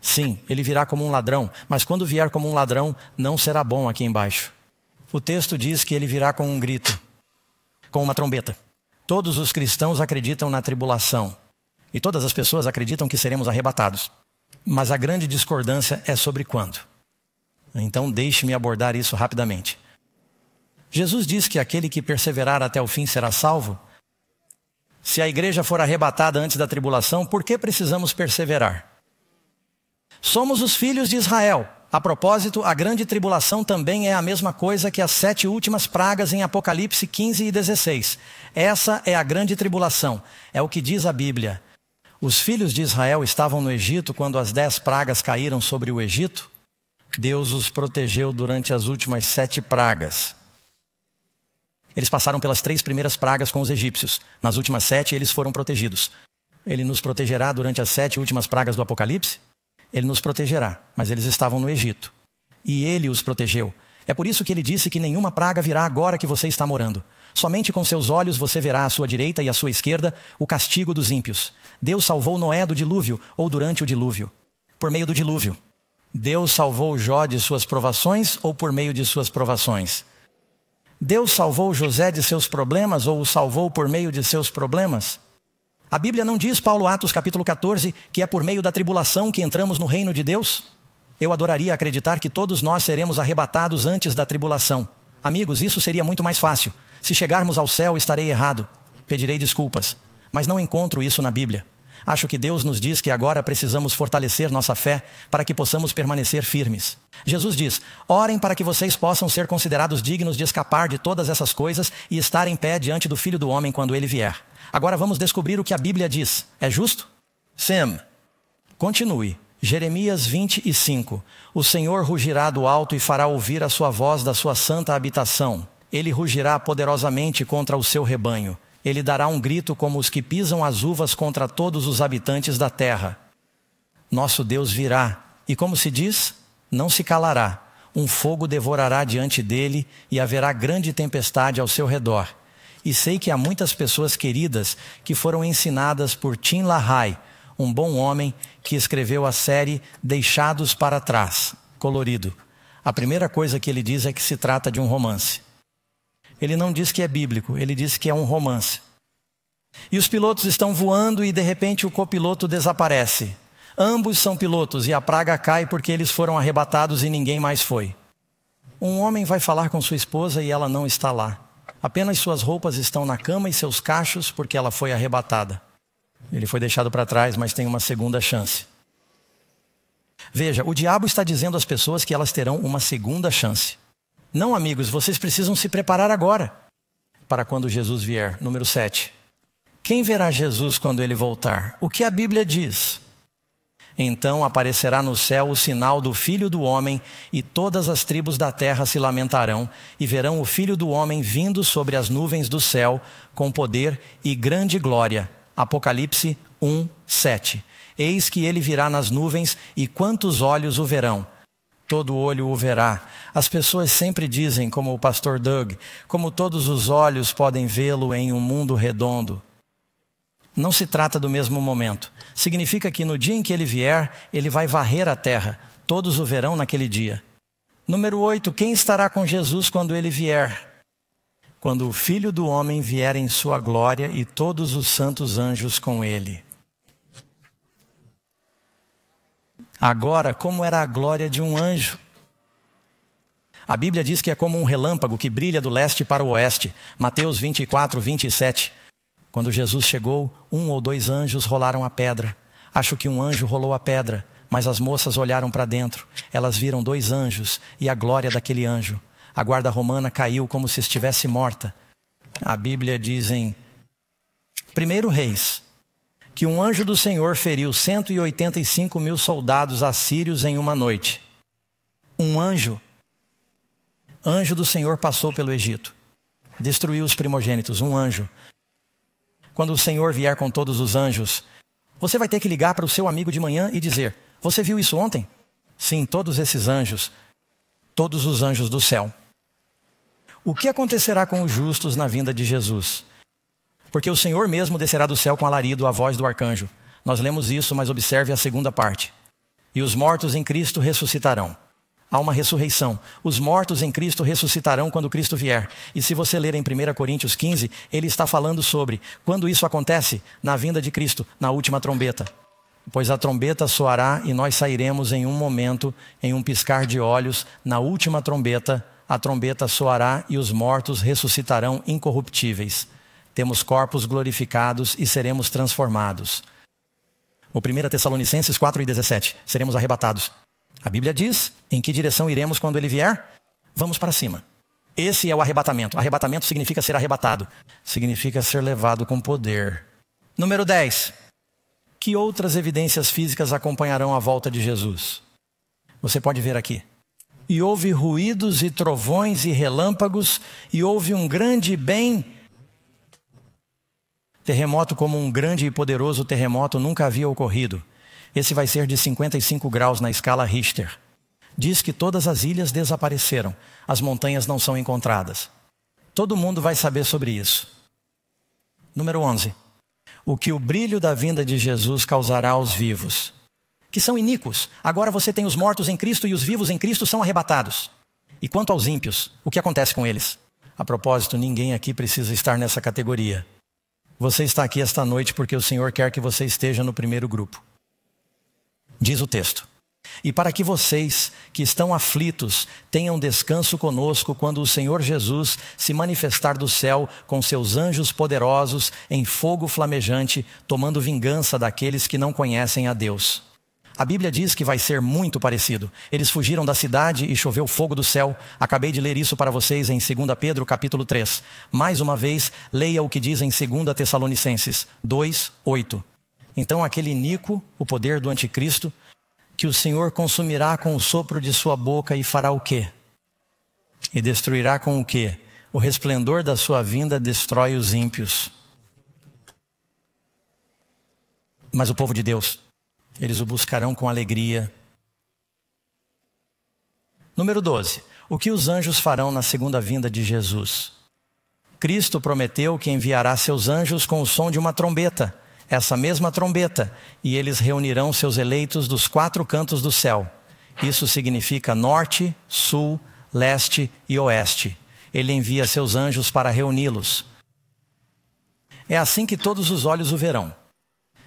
Sim, ele virá como um ladrão, mas quando vier como um ladrão, não será bom aqui embaixo. O texto diz que ele virá com um grito, com uma trombeta. Todos os cristãos acreditam na tribulação e todas as pessoas acreditam que seremos arrebatados. Mas a grande discordância é sobre quando. Então deixe-me abordar isso rapidamente. Jesus diz que aquele que perseverar até o fim será salvo. Se a igreja for arrebatada antes da tribulação, por que precisamos perseverar? Somos os filhos de Israel. A propósito, a grande tribulação também é a mesma coisa que as 7 últimas pragas em Apocalipse 15 e 16. Essa é a grande tribulação. É o que diz a Bíblia. Os filhos de Israel estavam no Egito quando as 10 pragas caíram sobre o Egito. Deus os protegeu durante as últimas 7 pragas. Eles passaram pelas 3 primeiras pragas com os egípcios. Nas últimas 7, eles foram protegidos. Ele nos protegerá durante as 7 últimas pragas do Apocalipse? Ele nos protegerá, mas eles estavam no Egito. E ele os protegeu. É por isso que ele disse que nenhuma praga virá agora que você está morando. Somente com seus olhos você verá à sua direita e à sua esquerda o castigo dos ímpios. Deus salvou Noé do dilúvio ou durante o dilúvio? Por meio do dilúvio. Deus salvou Jó de suas provações ou por meio de suas provações? Deus salvou José de seus problemas ou o salvou por meio de seus problemas? A Bíblia não diz, Paulo, Atos capítulo 14, que é por meio da tribulação que entramos no reino de Deus? Eu adoraria acreditar que todos nós seremos arrebatados antes da tribulação. Amigos, isso seria muito mais fácil. Se chegarmos ao céu, estarei errado. Pedirei desculpas. Mas não encontro isso na Bíblia. Acho que Deus nos diz que agora precisamos fortalecer nossa fé para que possamos permanecer firmes. Jesus diz, orem para que vocês possam ser considerados dignos de escapar de todas essas coisas e estar em pé diante do Filho do Homem quando ele vier. Agora vamos descobrir o que a Bíblia diz. É justo? Sim. Continue. Jeremias 25. O Senhor rugirá do alto e fará ouvir a sua voz da sua santa habitação. Ele rugirá poderosamente contra o seu rebanho. Ele dará um grito como os que pisam as uvas contra todos os habitantes da terra. Nosso Deus virá, e como se diz, não se calará. Um fogo devorará diante dele e haverá grande tempestade ao seu redor. E sei que há muitas pessoas queridas que foram ensinadas por Tim LaHaye, um bom homem que escreveu a série Deixados para Trás, colorido. A primeira coisa que ele diz é que se trata de um romance. Ele não diz que é bíblico, ele diz que é um romance. E os pilotos estão voando e de repente o copiloto desaparece. Ambos são pilotos e a praga cai porque eles foram arrebatados e ninguém mais foi. Um homem vai falar com sua esposa e ela não está lá. Apenas suas roupas estão na cama e seus cachos porque ela foi arrebatada. Ele foi deixado para trás, mas tem uma segunda chance. Veja, o diabo está dizendo às pessoas que elas terão uma segunda chance. Não, amigos, vocês precisam se preparar agora para quando Jesus vier. Número 7. Quem verá Jesus quando ele voltar? O que a Bíblia diz? Então aparecerá no céu o sinal do Filho do Homem e todas as tribos da terra se lamentarão e verão o Filho do Homem vindo sobre as nuvens do céu com poder e grande glória. Apocalipse 1, 7. Eis que ele virá nas nuvens e quantos olhos o verão? todo olho o verá. As pessoas sempre dizem, como o pastor Doug, como todos os olhos podem vê-lo em um mundo redondo. Não se trata do mesmo momento. Significa que no dia em que ele vier, ele vai varrer a terra. Todos o verão naquele dia. Número 8, quem estará com Jesus quando ele vier? Quando o Filho do Homem vier em sua glória e todos os santos anjos com ele. Agora, como era a glória de um anjo? A Bíblia diz que é como um relâmpago que brilha do leste para o oeste. Mateus 24, 27. Quando Jesus chegou, 1 ou 2 anjos rolaram a pedra. Acho que um anjo rolou a pedra, mas as moças olharam para dentro. Elas viram 2 anjos e a glória daquele anjo. A guarda romana caiu como se estivesse morta. A Bíblia diz em 1 Reis que um anjo do Senhor feriu 185.000 soldados assírios em uma noite. Um anjo do Senhor passou pelo Egito. Destruiu os primogênitos, um anjo. Quando o Senhor vier com todos os anjos, você vai ter que ligar para o seu amigo de manhã e dizer: você viu isso ontem? Sim, todos esses anjos, todos os anjos do céu. O que acontecerá com os justos na vinda de Jesus? Porque o Senhor mesmo descerá do céu com alarido, a voz do arcanjo. Nós lemos isso, mas observe a segunda parte. E os mortos em Cristo ressuscitarão. Há uma ressurreição. Os mortos em Cristo ressuscitarão quando Cristo vier. E se você ler em 1 Coríntios 15, ele está falando sobre quando isso acontece, na vinda de Cristo, na última trombeta. Pois a trombeta soará e nós sairemos em um momento, em um piscar de olhos, na última trombeta, a trombeta soará e os mortos ressuscitarão incorruptíveis. Temos corpos glorificados e seremos transformados. O 1 Tessalonicenses 4:17, seremos arrebatados. A Bíblia diz, em que direção iremos quando ele vier? Vamos para cima. Esse é o arrebatamento. Arrebatamento significa ser arrebatado. Significa ser levado com poder. Número 10. Que outras evidências físicas acompanharão a volta de Jesus? Você pode ver aqui. E houve ruídos e trovões e relâmpagos, e houve um grande terremoto, como um grande e poderoso terremoto nunca havia ocorrido. Esse vai ser de 55 graus na escala Richter. Diz que todas as ilhas desapareceram. As montanhas não são encontradas. Todo mundo vai saber sobre isso. Número 11. O que o brilho da vinda de Jesus causará aos vivos, que são iníquos. Agora você tem os mortos em Cristo e os vivos em Cristo são arrebatados. E quanto aos ímpios, o que acontece com eles? A propósito, ninguém aqui precisa estar nessa categoria. Você está aqui esta noite porque o Senhor quer que você esteja no primeiro grupo. Diz o texto. E para que vocês que estão aflitos tenham descanso conosco quando o Senhor Jesus se manifestar do céu com seus anjos poderosos em fogo flamejante, tomando vingança daqueles que não conhecem a Deus. A Bíblia diz que vai ser muito parecido. Eles fugiram da cidade e choveu fogo do céu. Acabei de ler isso para vocês em 2 Pedro capítulo 3. Mais uma vez, leia o que diz em 2 Tessalonicenses 2:8. Então aquele iníquo, o poder do anticristo, que o Senhor consumirá com o sopro de sua boca e fará o quê? E destruirá com o quê? O resplendor da sua vinda destrói os ímpios. Mas o povo de Deus, eles o buscarão com alegria. Número 12. O que os anjos farão na segunda vinda de Jesus? Cristo prometeu que enviará seus anjos com o som de uma trombeta. Essa mesma trombeta, e eles reunirão seus eleitos dos 4 cantos do céu. Isso significa norte, sul, leste e oeste. Ele envia seus anjos para reuni-los. É assim que todos os olhos o verão.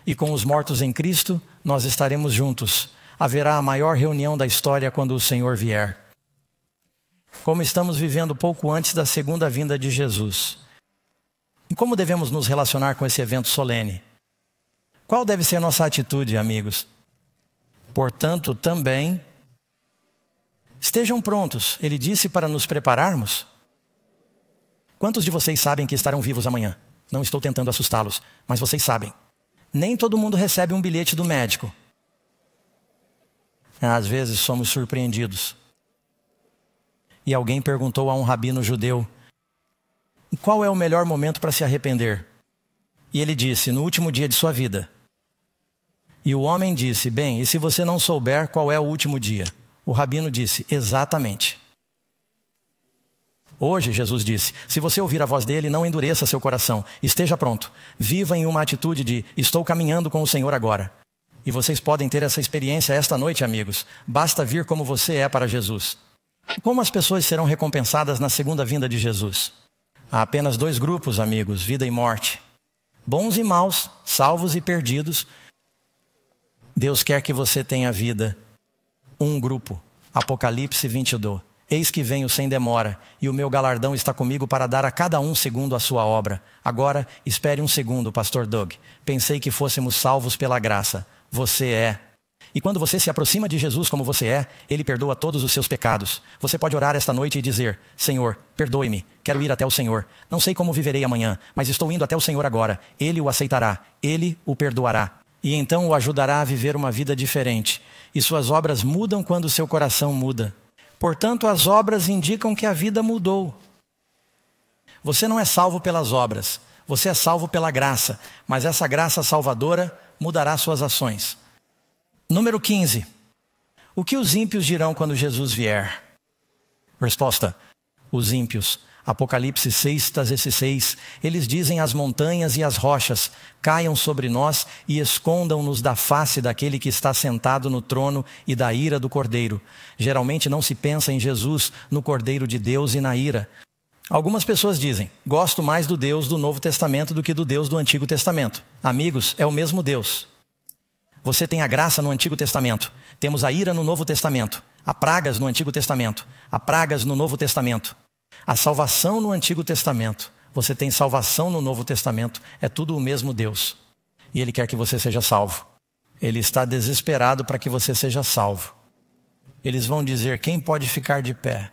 E com os mortos em Cristo, nós estaremos juntos. Haverá a maior reunião da história quando o Senhor vier. Como estamos vivendo pouco antes da segunda vinda de Jesus. E como devemos nos relacionar com esse evento solene? Qual deve ser a nossa atitude, amigos? Portanto, também, estejam prontos. Ele disse para nos prepararmos. Quantos de vocês sabem que estarão vivos amanhã? Não estou tentando assustá-los, mas vocês sabem. Nem todo mundo recebe um bilhete do médico. Às vezes somos surpreendidos. E alguém perguntou a um rabino judeu: qual é o melhor momento para se arrepender? E ele disse: no último dia de sua vida. E o homem disse: bem, e se você não souber qual é o último dia? O rabino disse: exatamente. Hoje, Jesus disse, se você ouvir a voz dele, não endureça seu coração. Esteja pronto. Viva em uma atitude de: estou caminhando com o Senhor agora. E vocês podem ter essa experiência esta noite, amigos. Basta vir como você é para Jesus. Como as pessoas serão recompensadas na segunda vinda de Jesus? Há apenas 2 grupos, amigos: vida e morte. Bons e maus, salvos e perdidos. Deus quer que você tenha vida. Um grupo. Apocalipse 22. Eis que venho sem demora, e o meu galardão está comigo para dar a cada um segundo a sua obra. Agora, espere um segundo, pastor Doug. Pensei que fôssemos salvos pela graça. Você é. E quando você se aproxima de Jesus como você é, Ele perdoa todos os seus pecados. Você pode orar esta noite e dizer: Senhor, perdoe-me, quero ir até o Senhor. Não sei como viverei amanhã, mas estou indo até o Senhor agora. Ele o aceitará, Ele o perdoará. E então o ajudará a viver uma vida diferente. E suas obras mudam quando seu coração muda. Portanto, as obras indicam que a vida mudou. Você não é salvo pelas obras, você é salvo pela graça, mas essa graça salvadora mudará suas ações. Número 15. O que os ímpios dirão quando Jesus vier? Resposta: os ímpios. Apocalipse 6:6. Eles dizem às montanhas e às rochas: caiam sobre nós e escondam-nos da face daquele que está sentado no trono e da ira do Cordeiro. Geralmente não se pensa em Jesus, no Cordeiro de Deus e na ira. Algumas pessoas dizem: gosto mais do Deus do Novo Testamento do que do Deus do Antigo Testamento. Amigos, é o mesmo Deus. Você tem a graça no Antigo Testamento. Temos a ira no Novo Testamento. Há pragas no Antigo Testamento. Há pragas no Novo Testamento. A salvação no Antigo Testamento. Você tem salvação no Novo Testamento. É tudo o mesmo Deus. E Ele quer que você seja salvo. Ele está desesperado para que você seja salvo. Eles vão dizer: quem pode ficar de pé?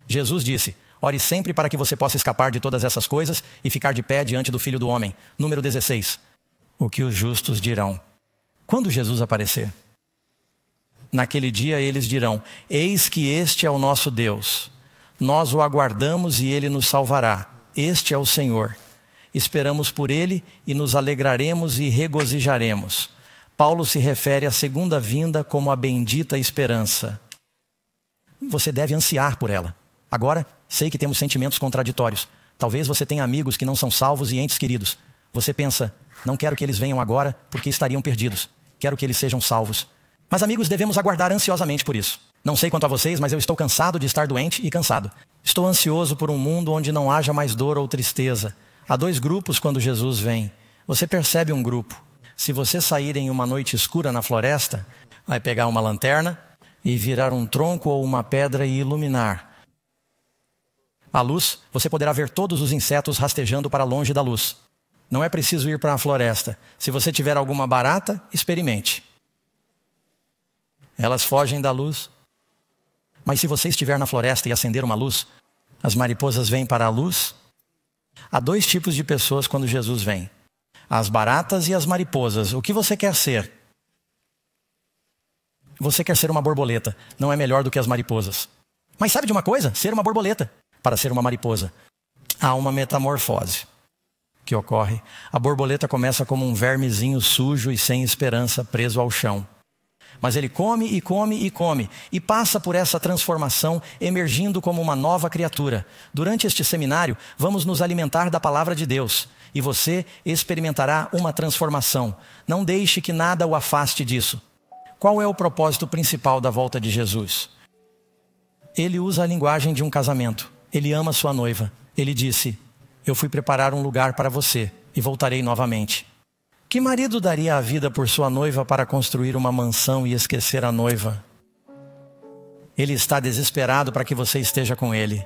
Jesus disse: ore sempre para que você possa escapar de todas essas coisas e ficar de pé diante do Filho do Homem. Número 16. O que os justos dirão? Quando Jesus aparecer? Naquele dia eles dirão: eis que este é o nosso Deus. Nós o aguardamos e Ele nos salvará. Este é o Senhor. Esperamos por Ele e nos alegraremos e regozijaremos. Paulo se refere à segunda vinda como a bendita esperança. Você deve ansiar por ela. Agora, sei que temos sentimentos contraditórios. Talvez você tenha amigos que não são salvos e entes queridos. Você pensa: não quero que eles venham agora porque estariam perdidos. Quero que eles sejam salvos. Mas, amigos, devemos aguardar ansiosamente por isso. Não sei quanto a vocês, mas eu estou cansado de estar doente e cansado. Estou ansioso por um mundo onde não haja mais dor ou tristeza. Há 2 grupos quando Jesus vem. Você percebe um grupo. Se você sair em uma noite escura na floresta, vai pegar uma lanterna e virar um tronco ou uma pedra e iluminar. À luz, você poderá ver todos os insetos rastejando para longe da luz. Não é preciso ir para a floresta. Se você tiver alguma barata, experimente. Elas fogem da luz. Mas se você estiver na floresta e acender uma luz, as mariposas vêm para a luz. Há 2 tipos de pessoas quando Jesus vem: as baratas e as mariposas. O que você quer ser? Você quer ser uma borboleta. Não é melhor do que as mariposas. Mas sabe de uma coisa? Ser uma borboleta para ser uma mariposa. Há uma metamorfose que ocorre. A borboleta começa como um vermezinho sujo e sem esperança, preso ao chão. Mas ele come e come e come e passa por essa transformação, emergindo como uma nova criatura. Durante este seminário, vamos nos alimentar da palavra de Deus e você experimentará uma transformação. Não deixe que nada o afaste disso. Qual é o propósito principal da volta de Jesus? Ele usa a linguagem de um casamento. Ele ama sua noiva. Ele disse: eu fui preparar um lugar para você e voltarei novamente. Que marido daria a vida por sua noiva para construir uma mansão e esquecer a noiva? Ele está desesperado para que você esteja com ele.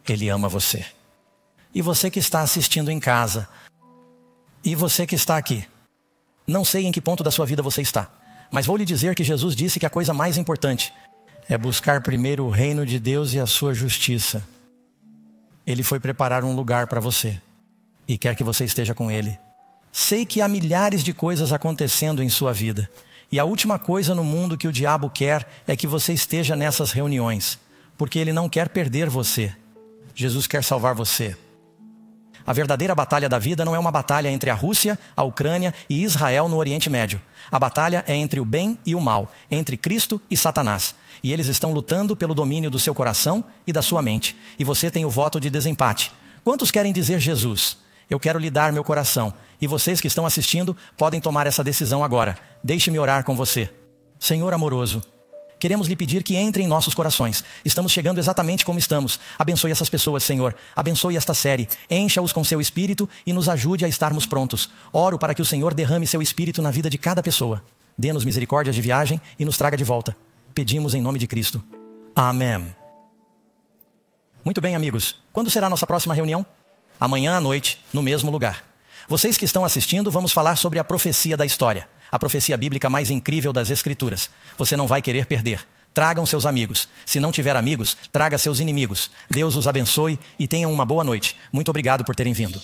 Ele ama você. E você que está assistindo em casa. E você que está aqui. Não sei em que ponto da sua vida você está, mas vou lhe dizer que Jesus disse que a coisa mais importante é buscar primeiro o reino de Deus e a sua justiça. Ele foi preparar um lugar para você e quer que você esteja com Ele. Sei que há milhares de coisas acontecendo em sua vida. E a última coisa no mundo que o diabo quer é que você esteja nessas reuniões. Porque ele não quer perder você. Jesus quer salvar você. A verdadeira batalha da vida não é uma batalha entre a Rússia, a Ucrânia e Israel no Oriente Médio. A batalha é entre o bem e o mal, entre Cristo e Satanás. E eles estão lutando pelo domínio do seu coração e da sua mente. E você tem o voto de desempate. Quantos querem dizer Jesus? Eu quero lhe dar meu coração. E vocês que estão assistindo podem tomar essa decisão agora. Deixe-me orar com você. Senhor amoroso, queremos lhe pedir que entre em nossos corações. Estamos chegando exatamente como estamos. Abençoe essas pessoas, Senhor. Abençoe esta série. Encha-os com seu espírito e nos ajude a estarmos prontos. Oro para que o Senhor derrame seu espírito na vida de cada pessoa. Dê-nos misericórdia de viagem e nos traga de volta. Pedimos em nome de Cristo. Amém. Muito bem, amigos. Quando será a nossa próxima reunião? Amanhã à noite, no mesmo lugar. Vocês que estão assistindo, vamos falar sobre a profecia da história. A profecia bíblica mais incrível das Escrituras. Você não vai querer perder. Tragam seus amigos. Se não tiver amigos, traga seus inimigos. Deus os abençoe e tenham uma boa noite. Muito obrigado por terem vindo.